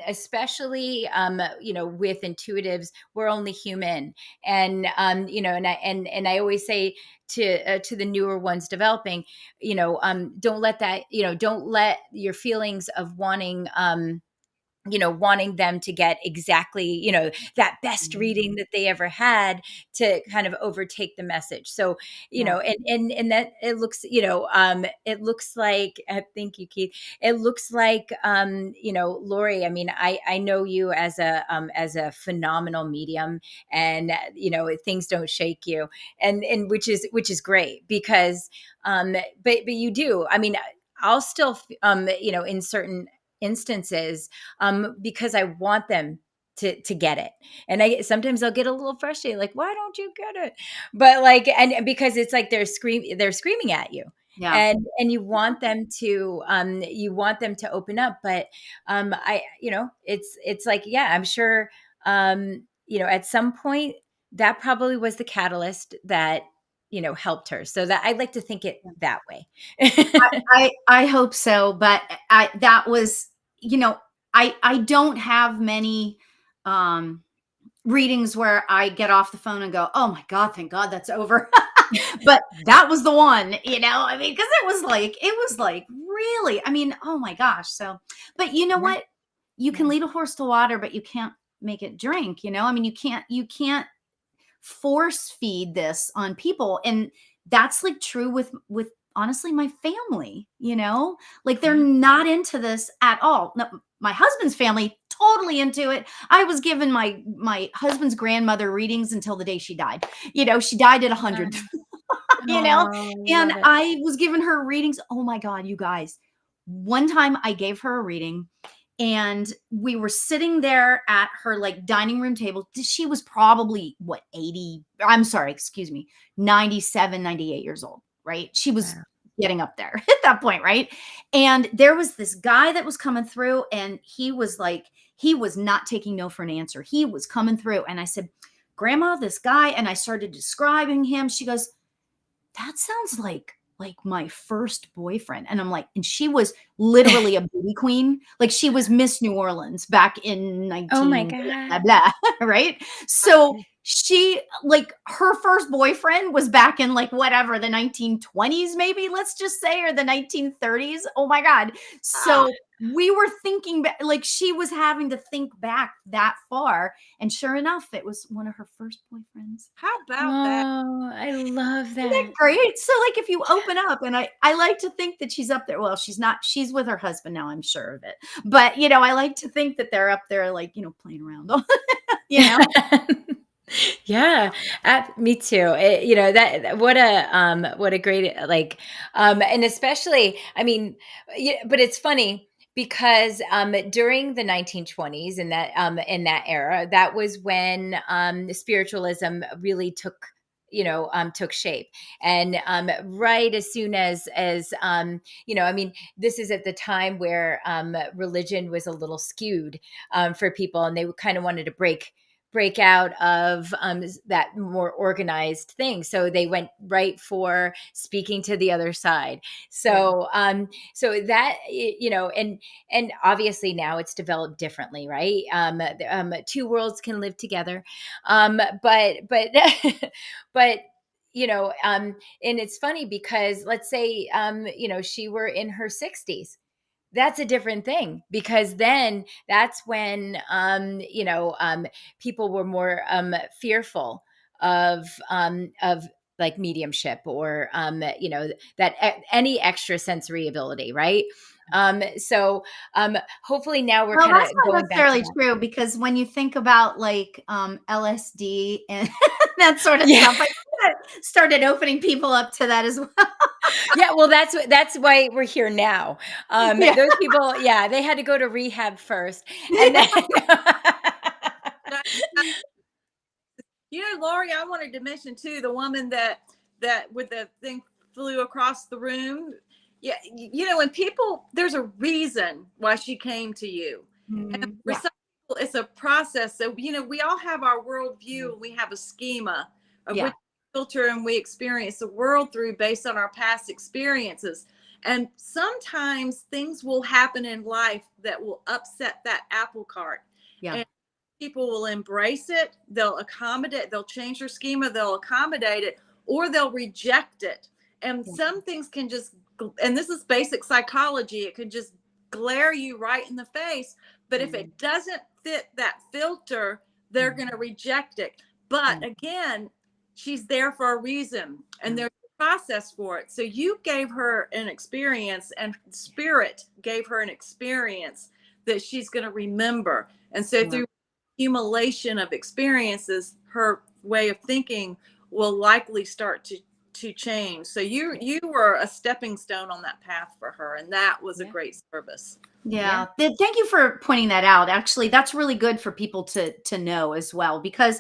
especially, with intuitives, we're only human. And, and I always say to the newer ones developing, don't let your feelings of wanting them to get exactly, that best Mhm. reading that they ever had, to kind of overtake the message. So, Yeah. and that it looks like, thank you, Keith. It looks like, Lori, I mean, I know you as a phenomenal medium, and, things don't shake you, and which is great, because, but you do, I mean, I'll still, in certain instances, because I want them to get it. And sometimes I'll get a little frustrated, like, why don't you get it? But like, and because it's like they're screaming at you. Yeah. and you want them to open up. But it's like, yeah, I'm sure at some point that probably was the catalyst that helped her. So that I'd like to think it that way. I hope so, but that was, I don't have many readings where I get off the phone and go, "Oh my God, thank God that's over." But that was the one, I mean, because it was like really, I mean, oh my gosh. So, but you know Yeah. what? You can Yeah. lead a horse to water, but you can't make it drink, I mean, you can't force feed this on people. And that's like true with honestly my family, like they're Yeah. not into this at all. No, my husband's family totally into it. I was given my husband's grandmother readings until the day she died. She died at 100. you know Oh, I and love it. I was giving her readings. Oh my God, you guys, one time I gave her a reading, and we were sitting there at her like dining room table. She was probably what, 80, I'm sorry, excuse me, 97, 98 years old, right? She was Wow. getting up there at that point, right? And there was this guy that was coming through, and he was not taking no for an answer. He was coming through, and I said, "Grandma, this guy," and I started describing him. She goes, "That sounds like my first boyfriend." And I'm like, and she was literally a beauty queen. Like she was Miss New Orleans back in Oh my 19 blah, God. blah, blah, right? So she, like, her first boyfriend was back in like whatever, the 1920s, maybe, let's just say, or the 1930s. Oh my God. Ah, So we were thinking like she was having to think back that far. And sure enough, it was one of her first boyfriends. how about that? Oh, I love Isn't that that. great? So, like, if you open up, and I like to think that she's up there. Well, she's not. She's with her husband now, I'm sure of it. But, I like to think that they're up there, like, playing around, you know? Yeah, me too. That what a great, like, and especially, I mean, yeah, but it's funny because during the 1920s, in that era, that was when spiritualism really took shape. And right as soon I mean, this is at the time where religion was a little skewed for people, and they kind of wanted to break out of that more organized thing. So they went right for speaking to the other side. Yeah. So that, and obviously now it's developed differently, right? Two worlds can live together. But but and it's funny because let's say she were in her 60s. That's a different thing, because then that's when people were more fearful of like mediumship, or any extra sensory ability, right? So hopefully now we're Well, kind of that's not going back to necessarily that. true, because when you think about like LSD and that sort of Yeah. stuff, I think that started opening people up to that as well. Yeah, well, that's why we're here now. Yeah. Those people, yeah, they had to go to rehab first, and then That- Lori, I wanted to mention too the woman that with the thing flew across the room. Yeah, when people, there's a reason why she came to you, and for Yeah. some people, it's a process. So we all have our worldview, and we have a schema of Yeah. which filter and we experience the world through based on our past experiences. And sometimes things will happen in life that will upset that apple cart. Yeah. And people will embrace it, they'll accommodate, they'll change their schema, they'll accommodate it, or they'll reject it. And Yeah. some things can just, and this is basic psychology, it can just glare you right in the face. But if it doesn't fit that filter, they're going to reject it. But again, she's there for a reason, and there's a process for it. So you gave her an experience, and spirit gave her an experience that she's going to remember. And so Yeah. through accumulation of experiences, her way of thinking will likely start to change. So you were a stepping stone on that path for her, and that was a yeah, great service. yeah, Yeah. Thank you for pointing that out. Actually, that's really good for people to know as well, because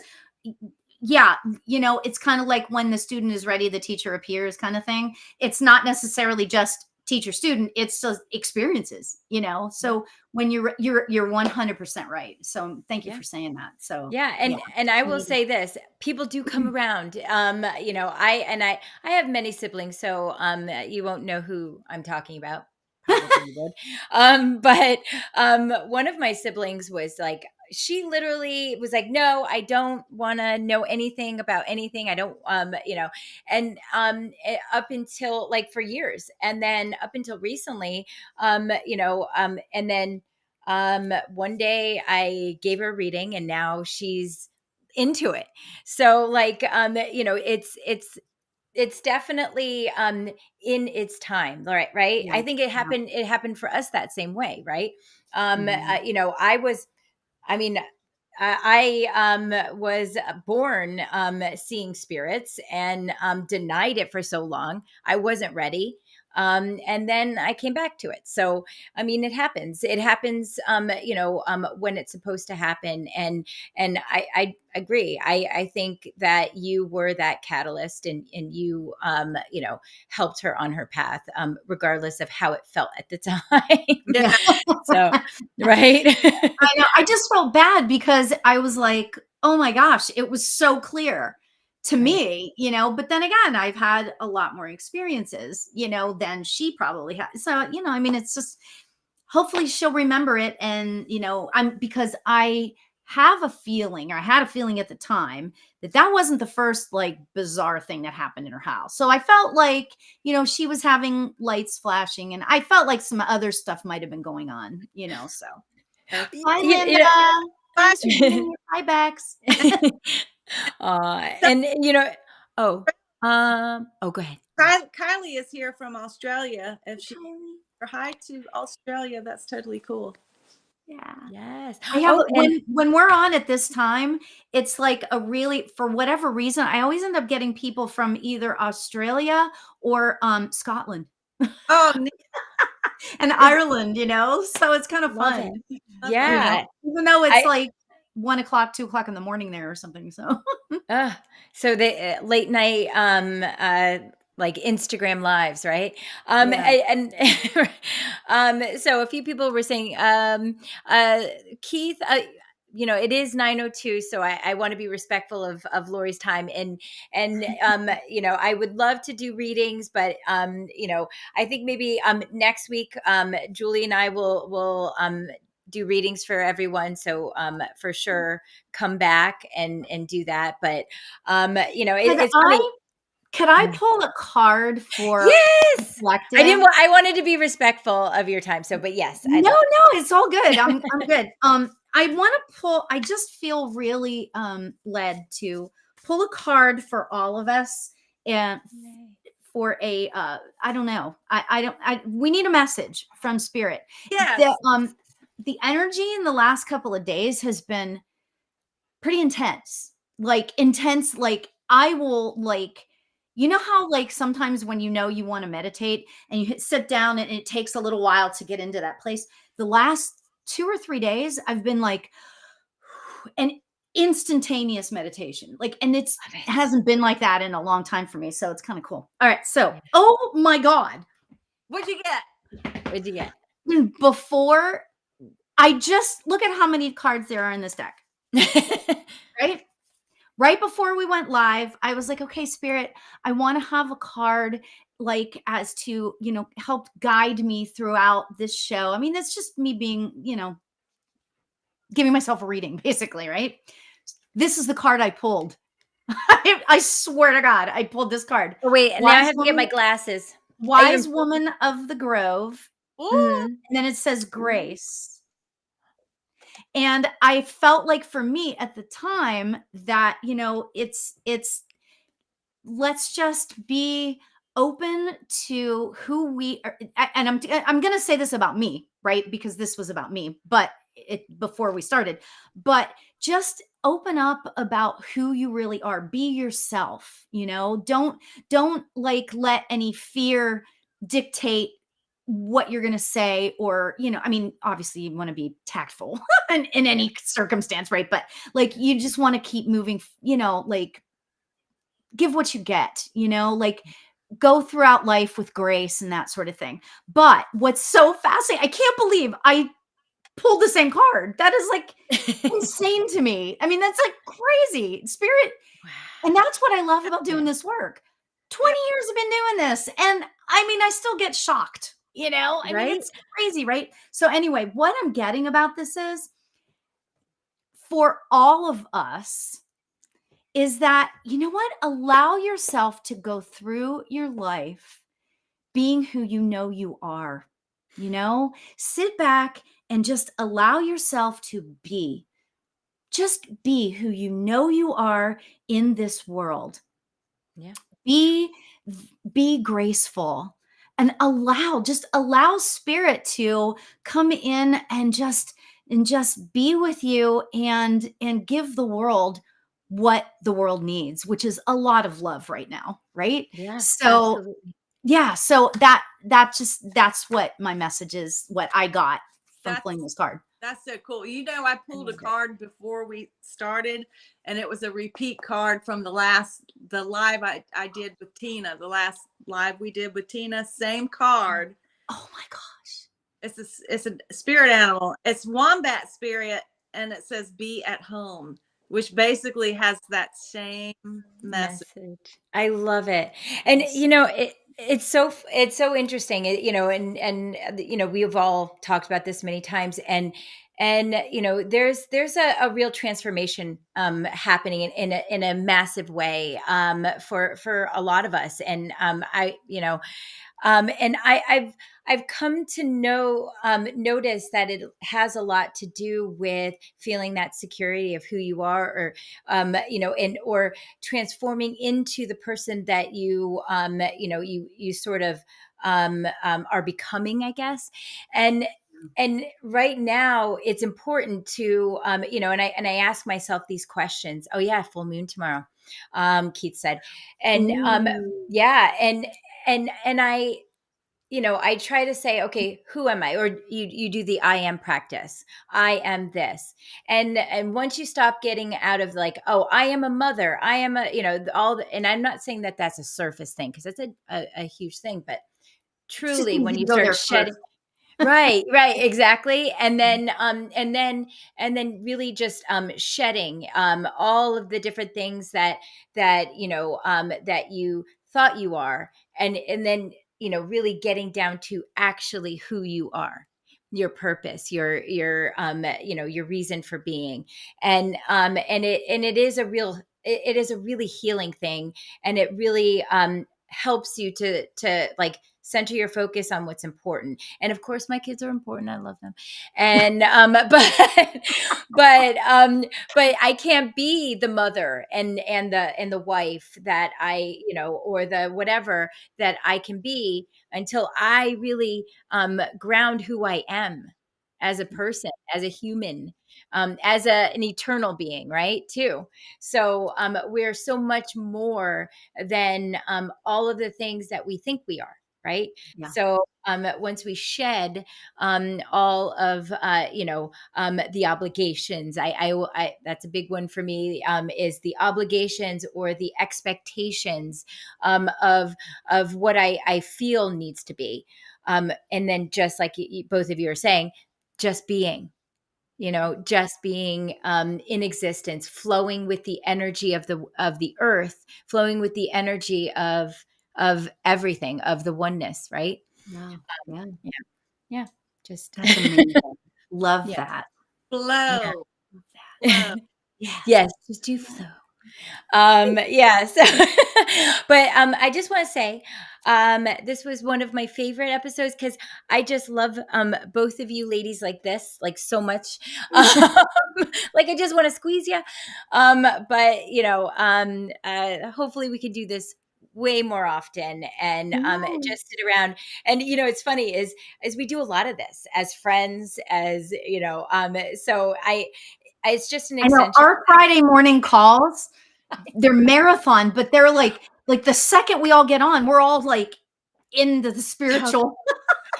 yeah, it's kind of like when the student is ready, the teacher appears kind of thing. It's not necessarily just teacher student, it's just experiences. So when you're 100% right. So thank you Yeah. for saying that. So Yeah, yeah. and I will Maybe. say this, people do come around. I have many siblings, so you won't know who I'm talking about. Probably you would. But one of my siblings was like, she literally was like, "No, I don't want to know anything about anything. I don't up until like for years. And then up until recently, and then one day I gave her a reading and now she's into it. So like it's definitely in its time, right. Yeah. I think Yeah. it happened for us that same way, right. Mhm. I mean, I was born seeing spirits and denied it for so long. I wasn't ready. And then I came back to it. So, I mean, it happens. It happens, when it's supposed to happen. And I agree. I think that you were that catalyst, and you, helped her on her path, regardless of how it felt at the time. Yeah. Yeah. So, right. I know. I just felt bad because I was like, oh my gosh, it was so clear to Right. me. But then again, I've had a lot more experiences than she probably had. So, I mean, it's just hopefully she'll remember it. And, because I have a feeling, or I had a feeling at the time that wasn't the first like bizarre thing that happened in her house. So I felt like she was having lights flashing, and I felt like some other stuff might have been going on. Hi, You Linda. know, Thanks for bringing your buybacks. So and oh, go ahead. Kylie is here from Australia. If she Kylie. or hi to Australia, that's totally cool. Yeah. Yes. I have Oh, and when we're on at this time, it's like a really, for whatever reason, I always end up getting people from either Australia or Scotland Oh, neat. and Is Ireland. So it's kind of love it. fun, lovely. Yeah. even though it's I like 1 o'clock, 2 o'clock in the morning there or something. So uh, so the late night like Instagram lives, right? yeah. And so a few people were saying Keith, it is 9:02, so I want to be respectful of Lori's time, and I would love to do readings, but I think maybe next week Julie and I will do readings for everyone, so for sure come back and do that. But Could it's funny. I could I Mm. pull a card for Yes, collective? I wanted to be respectful of your time, so but yes, I'd No, love. no, it's all good. I'm good. I want to pull. I just feel really led to pull a card for all of us, and for a I don't know. I don't. We need a message from spirit. The Yes. the energy in the last couple of days has been pretty intense. Like intense. Like I will like. How like sometimes when you want to meditate and you sit down and it takes a little while to get into that place. The last 2 or 3 days, I've been like an instantaneous meditation. Like, and it Love it. hasn't been like that in a long time for me. So it's kind of cool. All right. So, Yeah. oh my God. What'd you get? What'd you get? Before I just look at how many cards there are in this deck, right? Right before we went live, I was like, okay, spirit, I want to have a card like as to, help guide me throughout this show. I mean, that's just me being, giving myself a reading, basically, right? This is the card I pulled. I swear to God, I pulled this card. Oh, wait, and now I Wise have to get my woman, glasses. wise woman of the grove. Ooh, Mhm. And then it says grace. And I felt like for me at the time that, it's let's just be open to who we are. And I'm going to say this about me, right? Because this was about me, but before we started, but just open up about who you really are. Be yourself. Don't like let any fear dictate what you're going to say, or, I mean, obviously you want to be tactful in any circumstance, right? But like, you just want to keep moving, like, give what you get, like, go throughout life with grace and that sort of thing. But what's so fascinating, I can't believe I pulled the same card. That is like insane to me. I mean, that's like crazy. Spirit. And that's what I love about doing this work. 20 Yeah. years I've been doing this. And I mean, I still get shocked, I mean, Right? it's crazy, right? So anyway, what I'm getting about this is, for all of us, is that, you know what? Allow yourself to go through your life being who you are. Sit back and just allow yourself to be. Just be who you are in this world. Yeah. Be graceful, and allow spirit to come in and just be with you, and give the world what the world needs, which is a lot of love right now, right? Yeah, So absolutely. yeah, so that's what my message is, what I got from playing That's this card. That's so cool. I I pulled a love it. card before we started, and it was a repeat card from the live I did with Tina. The last live we did with Tina, same card. Oh my gosh. It's a spirit animal. It's wombat spirit, and it says "be at home," which basically has that same message. Message. I love it. And it's so interesting. We've all talked about this many times, and there's a real transformation happening in a massive way for a lot of us. And I've come to notice that it has a lot to do with feeling that security of who you are, or and or transforming into the person that you sort of are becoming, I guess. And right now it's important to and I ask myself these questions. Oh yeah, full moon tomorrow, Keith said. And Ooh. yeah, and I try to say, okay, who am I? Or you do the I am practice. I am this. And once you stop getting out of like, oh, I am a mother, I am a, and I'm not saying that that's a surface thing, because that's a huge thing, but It's just truly when easy to you go start there shedding. first. Right, exactly. And then really just shedding all of the different things that you thought you are, and then really getting down to actually who you are, your purpose, your reason for being. And it is it is a really healing thing, and it really helps you to like center your focus on what's important. And of course my kids are important, I love them. And but I can't be the mother and the wife that or the whatever that I can be, until I really ground who I am as a person, as a human, as an eternal being, right? Too. So we're so much more than all of the things that we think we are, right? Yeah. So once we shed all of the obligations, that's a big one for me, is the obligations or the expectations of what I feel needs to be, and then just like both of you are saying, just being, just being in existence, flowing with the energy of the earth, flowing with the energy of everything, of the oneness, right? Yeah. Yeah. Yeah, yeah, just That's amazing. Love yeah, that. Yeah. Flow, Love that. flow. Yes. yes, just do flow. Yeah, so but I just want to say this was one of my favorite episodes, because I just love both of you ladies like this, like so much. um, like I just want to squeeze you. But hopefully we can do this way more often, and No. just sit around. And it's funny is we do a lot of this as friends, so it's just an I know extension. our Friday morning calls, they're marathon, but they're like the second we all get on, we're all like into the spiritual.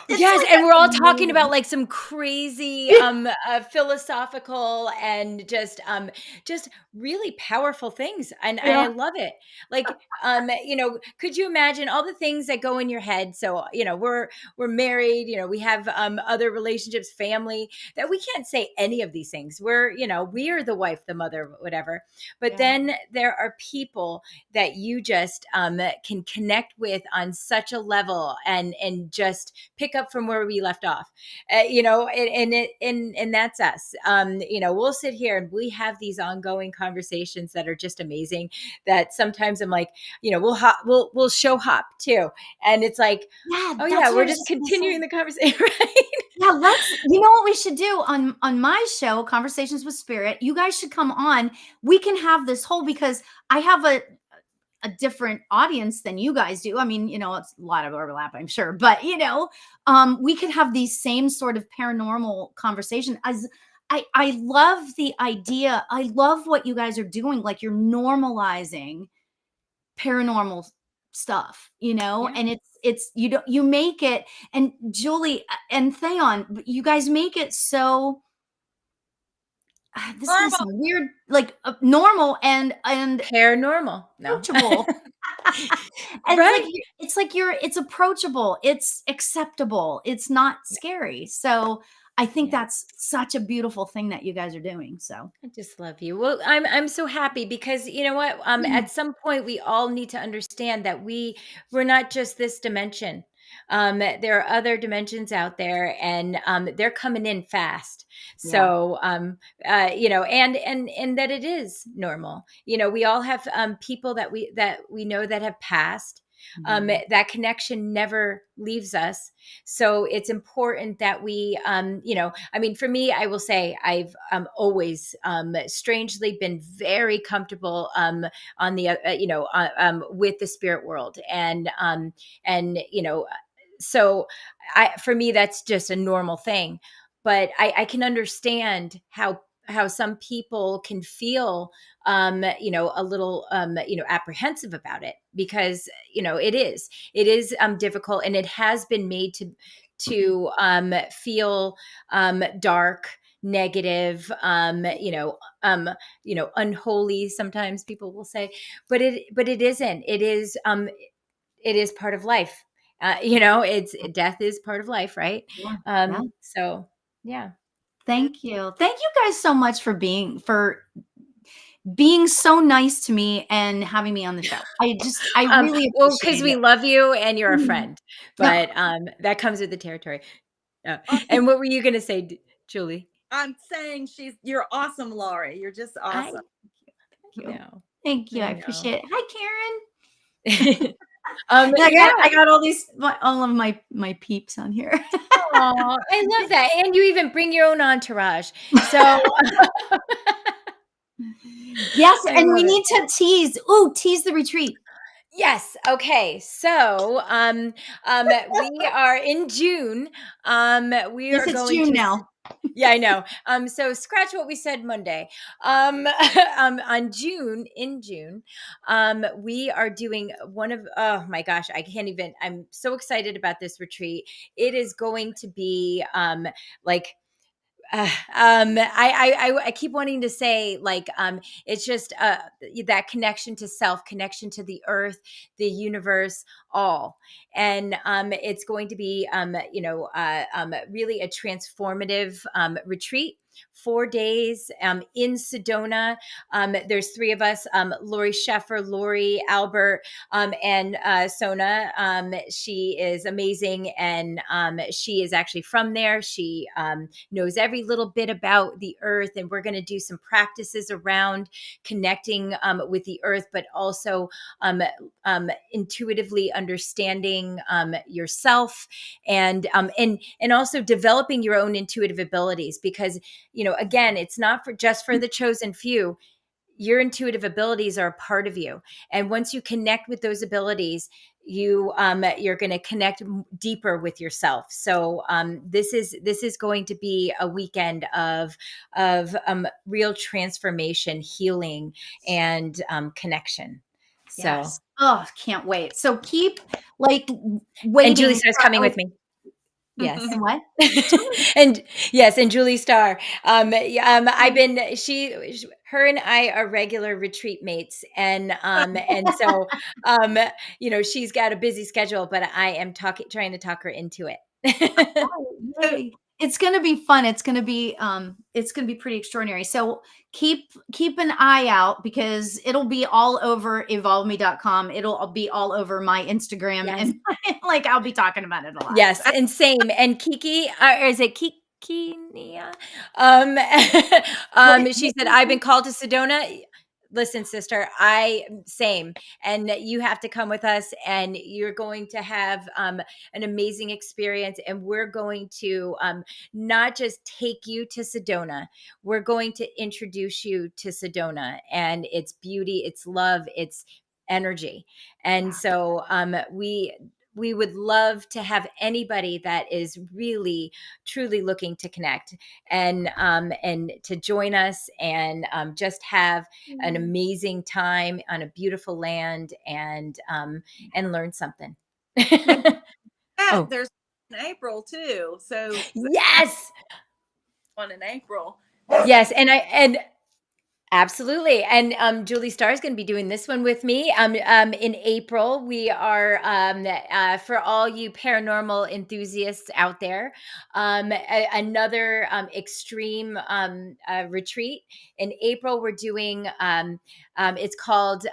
It's Yes, like and we're all talking about amazing. like some crazy philosophical and just really powerful things. And I Yeah. love it. Like could you imagine all the things that go in your head? So, we're married, we have other relationships, family, that we can't say any of these things. We are the wife, the mother, whatever. But Yeah. then there are people that you just can connect with on such a level and just pick up from where we left off, and that's us. We'll sit here and we have these ongoing conversations that are just amazing, that sometimes I'm like, we'll show hop too, and it's like, Yeah, oh yeah, that's what I we're was just just gonna say. continuing the conversation. Right. Yeah, you know what we should do on my show, Conversations with Spirit. You guys should come on. We can have this whole, because I have a different audience than you guys do. I mean, it's a lot of overlap, I'm sure, but we could have these same sort of paranormal conversation. As I love the idea. I love what you guys are doing. Like, you're normalizing paranormal stuff, Yeah. and you make it, and Julie and Theon, you guys make it so, this is gonna Normal. sound weird, like, normal and Paranormal. No. approachable. And Right. it's approachable, it's acceptable, it's not scary. So I think Yeah. that's such a beautiful thing that you guys are doing. So I just love you. Well, I'm so happy because you know what? mm, At some point, we all need to understand that we're not just this dimension. There are other dimensions out there, and they're coming in fast. yeah. So, and that it is normal. We all have people that we know that have passed. Mhm. That connection never leaves us. So it's important that we, I mean, for me, I will say I've always strangely been very comfortable on the, with the spirit world. So for me, that's just a normal thing. But I can understand how some people can feel a little apprehensive about it, because it is difficult, and it has been made to feel dark, negative, unholy, sometimes people will say, but it isn't. It is part of life. It's death is part of life, right? Yeah. Yeah. So yeah. Thank you. Thank you guys so much for being so nice to me and having me on the show. I really Well, because appreciate we it. love you and you're a Mhm. friend, No, but that comes with the territory. Uh, And what were you going to say, Julie? I'm saying you're awesome, Laurie. You're just I awesome. thank you. know. Thank you. I I know. appreciate it. Hi, Karen. Yeah, Yeah. I got all of my peeps on here. Aw, I love that. And you even bring your own entourage. So Yes, I and we love it. need to tease the retreat. Yes. Okay. So, we are in June. We Yes, are it's going June to. now. Yeah, I know. So scratch what we said Monday. In June, we are doing one of. Oh my gosh, I can't even. I'm so excited about this retreat. It is going to be like I keep wanting to say, like, it's just that connection to self, connection to the earth, the universe, all. And it's going to be really a transformative retreat. 4 days in Sedona. There's three of us: Lori Sheffer, Lori Albert, and Sona. She is amazing, and she is actually from there. She knows every little bit about the earth, and we're going to do some practices around connecting with the earth, but also intuitively understanding yourself, and also developing your own intuitive abilities, because again, it's not just for the chosen few. Your intuitive abilities are a part of you, and once you connect with those abilities, you're going to connect deeper with yourself. So this is going to be a weekend of real transformation, healing, and connection. So, Yes. Oh, can't wait. So keep, like, and Julie waiting starts for, coming with me. Yes. And what? And yes, and Julie Starr. I've been her and I are regular retreat mates, and so um, she's got a busy schedule, but I am trying to talk her into it. Oh, yay. It's gonna be fun. It's gonna be pretty extraordinary. So keep an eye out because it'll be all over evolveme.com. It'll be all over my Instagram Yes. and like I'll be talking about it a lot. Yes, So and same. And Kiki, or is it Kiki Nia? Um, what, she what said, "I've been called to Sedona." Listen, sister, I same, and you have to come with us, and you're going to have an amazing experience. And we're going to not just take you to Sedona, we're going to introduce you to Sedona and its beauty, its love, its energy. And yeah. so we would love to have anybody that is really truly looking to connect and to join us and just have an amazing time on a beautiful land and learn something. Now, Oh, there's in April too. So yes. one in April. Yes, and absolutely. And Julie Starr is going to be doing this one with me. In April, we are, for all you paranormal enthusiasts out there, another extreme retreat. In April, we're doing, it's called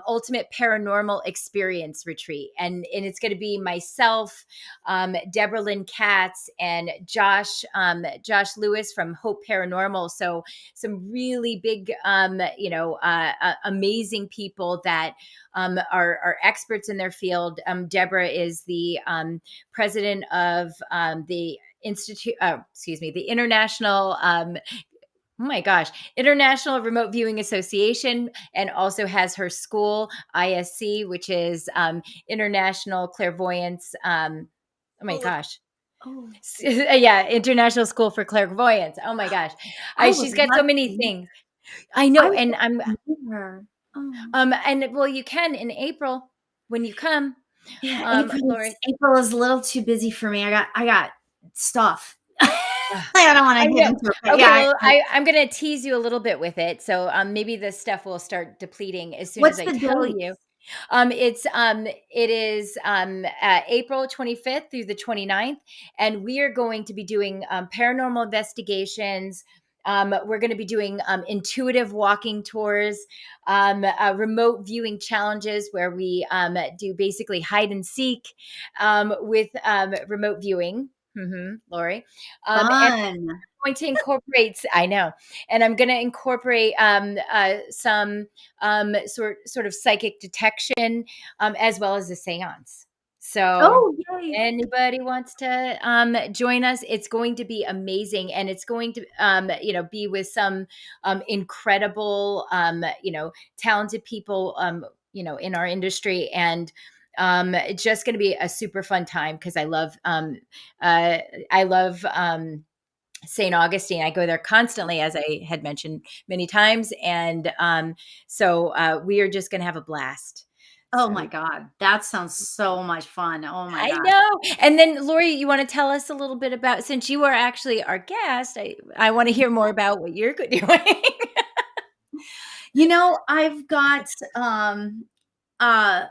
Ultimate Paranormal Experience Retreat. And it's going to be myself, Deborah Lynn Katz, and Josh Lewis from Hope Paranormal. So some really big, amazing people that are experts in their field. Deborah is the president of the the International. Oh my gosh, International Remote Viewing Association, and also has her school, ISC, which is International Clairvoyance. Oh my Full of gosh. Oh, Yeah, International School for Clairvoyance. Oh my gosh. I would She's got love so many to. things. I I know, would and love I'm to meet her. Oh. and well, you can in April when you come, Yeah, April is Lori. April is a little too busy for me. I got stuff. Ugh, I don't want I to get know. into it, but Okay, yeah. well, I'm gonna tease you a little bit with it. So maybe this stuff will start depleting as soon as What's I the tell you. dates? It is April 25th through the 29th, and we are going to be doing paranormal investigations. We're going to be doing intuitive walking tours, remote viewing challenges where we do basically hide and seek with remote viewing. Lori. And Fun. going to incorporate, I know, and I'm going to incorporate some sort of psychic detection as well as a seance. So Oh, yay. anybody wants to join us, it's going to be amazing, and it's going to be with some incredible talented people in our industry, and it's just going to be a super fun time because I love St. Augustine. I go there constantly, as I had mentioned many times. And so we are just going to have a blast. Oh So my God. That sounds so much fun. Oh my I God. know. And then, Lori, you want to tell us a little bit about, since you are actually our guest, I want to hear more about what you're doing. I've got uh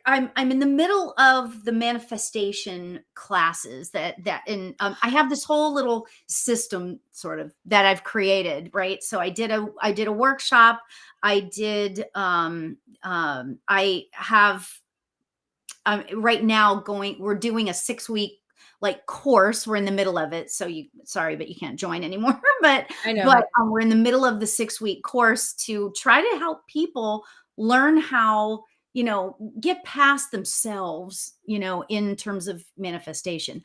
I'm in the middle of the manifestation classes that and I have this whole little system sort of that I've created, right? So I did a workshop. I have right now we're doing a 6 week like course. We're in the middle of it. So sorry, but you can't join anymore. but, I know. but we're in the middle of the 6 week course to try to help people learn how, get past themselves, in terms of manifestation.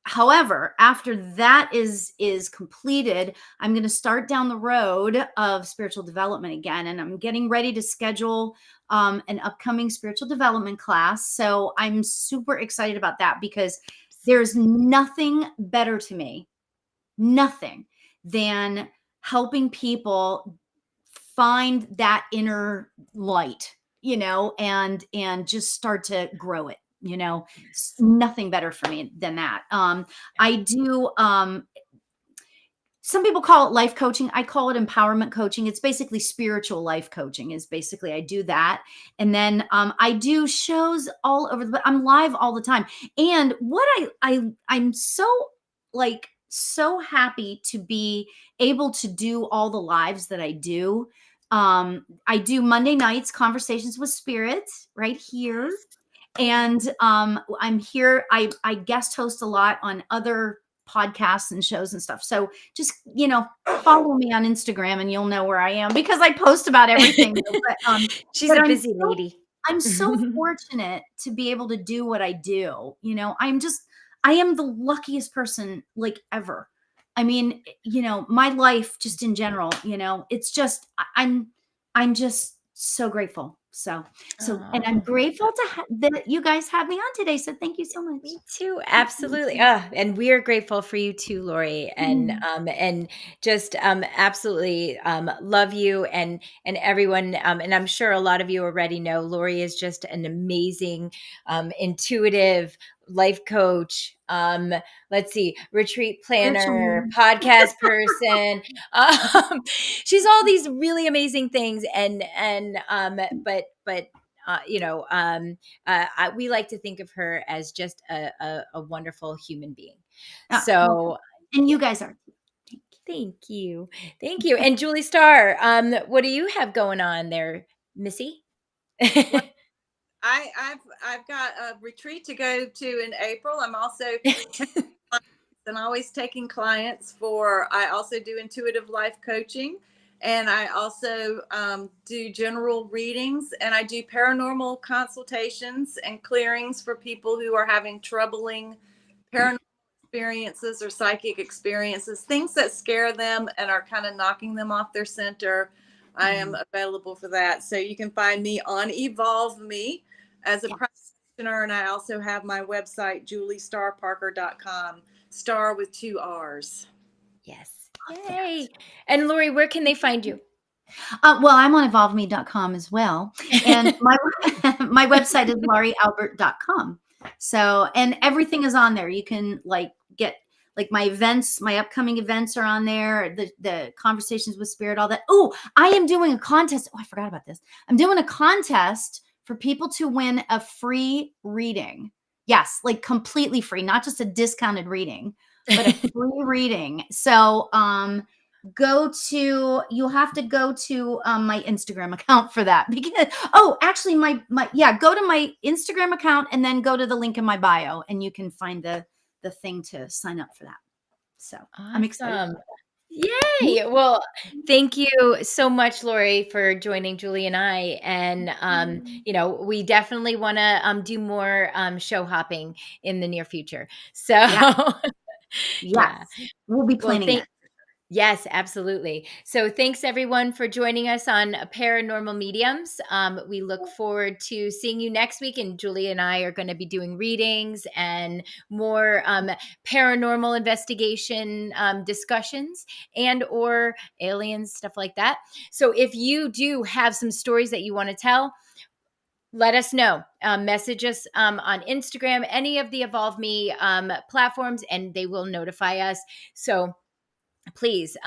However, after that is completed, I'm going to start down the road of spiritual development again, and I'm getting ready to schedule an upcoming spiritual development class. So I'm super excited about that because there's nothing better to me, nothing than helping people find that inner light, and just start to grow it. Nothing better for me than that. I do, some people call it life coaching. I call it empowerment coaching. It's basically spiritual life coaching is basically, I do that. And then I do shows all over, but I'm live all the time. And what I'm so so happy to be able to do all the lives that I do. I do Monday nights conversations with spirits right here. And I'm here. I guest host a lot on other podcasts and shows and stuff. So just, follow me on Instagram and you'll know where I am because I post about everything. She's But a busy lady. I'm so fortunate to be able to do what I do. I am the luckiest person ever. I mean, my life just in general, it's just, I'm just so grateful. And I'm grateful that you guys had me on today. So thank you so much. Me too, absolutely. And we are grateful for you too, Lori, and just absolutely love you and everyone. And I'm sure a lot of you already know Lori is just an amazing, intuitive life coach. Let's see, retreat planner, podcast person. She's all these really amazing things, but we like to think of her as just a wonderful human being. So, and you guys are. Thank you. Thank you. And Julie Starr, what do you have going on there, Missy? Well, I've got a retreat to go to in April. I'm also and always taking clients I also do intuitive life coaching, and I also do general readings, and I do paranormal consultations and clearings for people who are having troubling paranormal experiences or psychic experiences, things that scare them and are kind of knocking them off their center. I am available for that. So you can find me on Evolve Me as a practitioner, and I also have my website, juliestarrparker.com. Starr with 2 R's. Yes. Yay. And Lori, where can they find you? Well, I'm on evolveme.com as well. And my website is lauriealbert.com. So, and everything is on there. You can get my events, my upcoming events are on there, the conversations with spirit, all that. Oh, I am doing a contest. Oh, I forgot about this. I'm doing a contest for people to win a free reading. Yes, completely free, not just a discounted reading, but a free reading. So, you'll have to go to my Instagram account for that because actually go to my Instagram account and then go to the link in my bio and you can find the thing to sign up for that. So awesome. I'm excited. Yay. Well, thank you so much, Lori, for joining Julie and I. And, we definitely want to do more show hopping in the near future. So, yes. We'll be planning that. Yes, absolutely. So thanks everyone for joining us on Paranormal Mediums. We look forward to seeing you next week. And Julie and I are going to be doing readings and more paranormal investigation discussions or aliens, stuff like that. So if you do have some stories that you want to tell, let us know. Message us on Instagram, any of the Evolve Me platforms, and they will notify us. So please,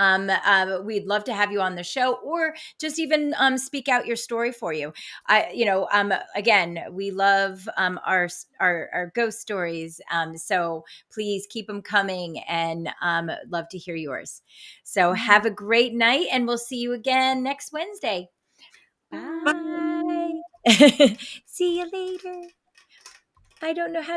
we'd love to have you on the show, or just even speak out your story for you. Again, we love our ghost stories, so please keep them coming, and love to hear yours. So have a great night, and we'll see you again next Wednesday. Bye. See you later. I don't know how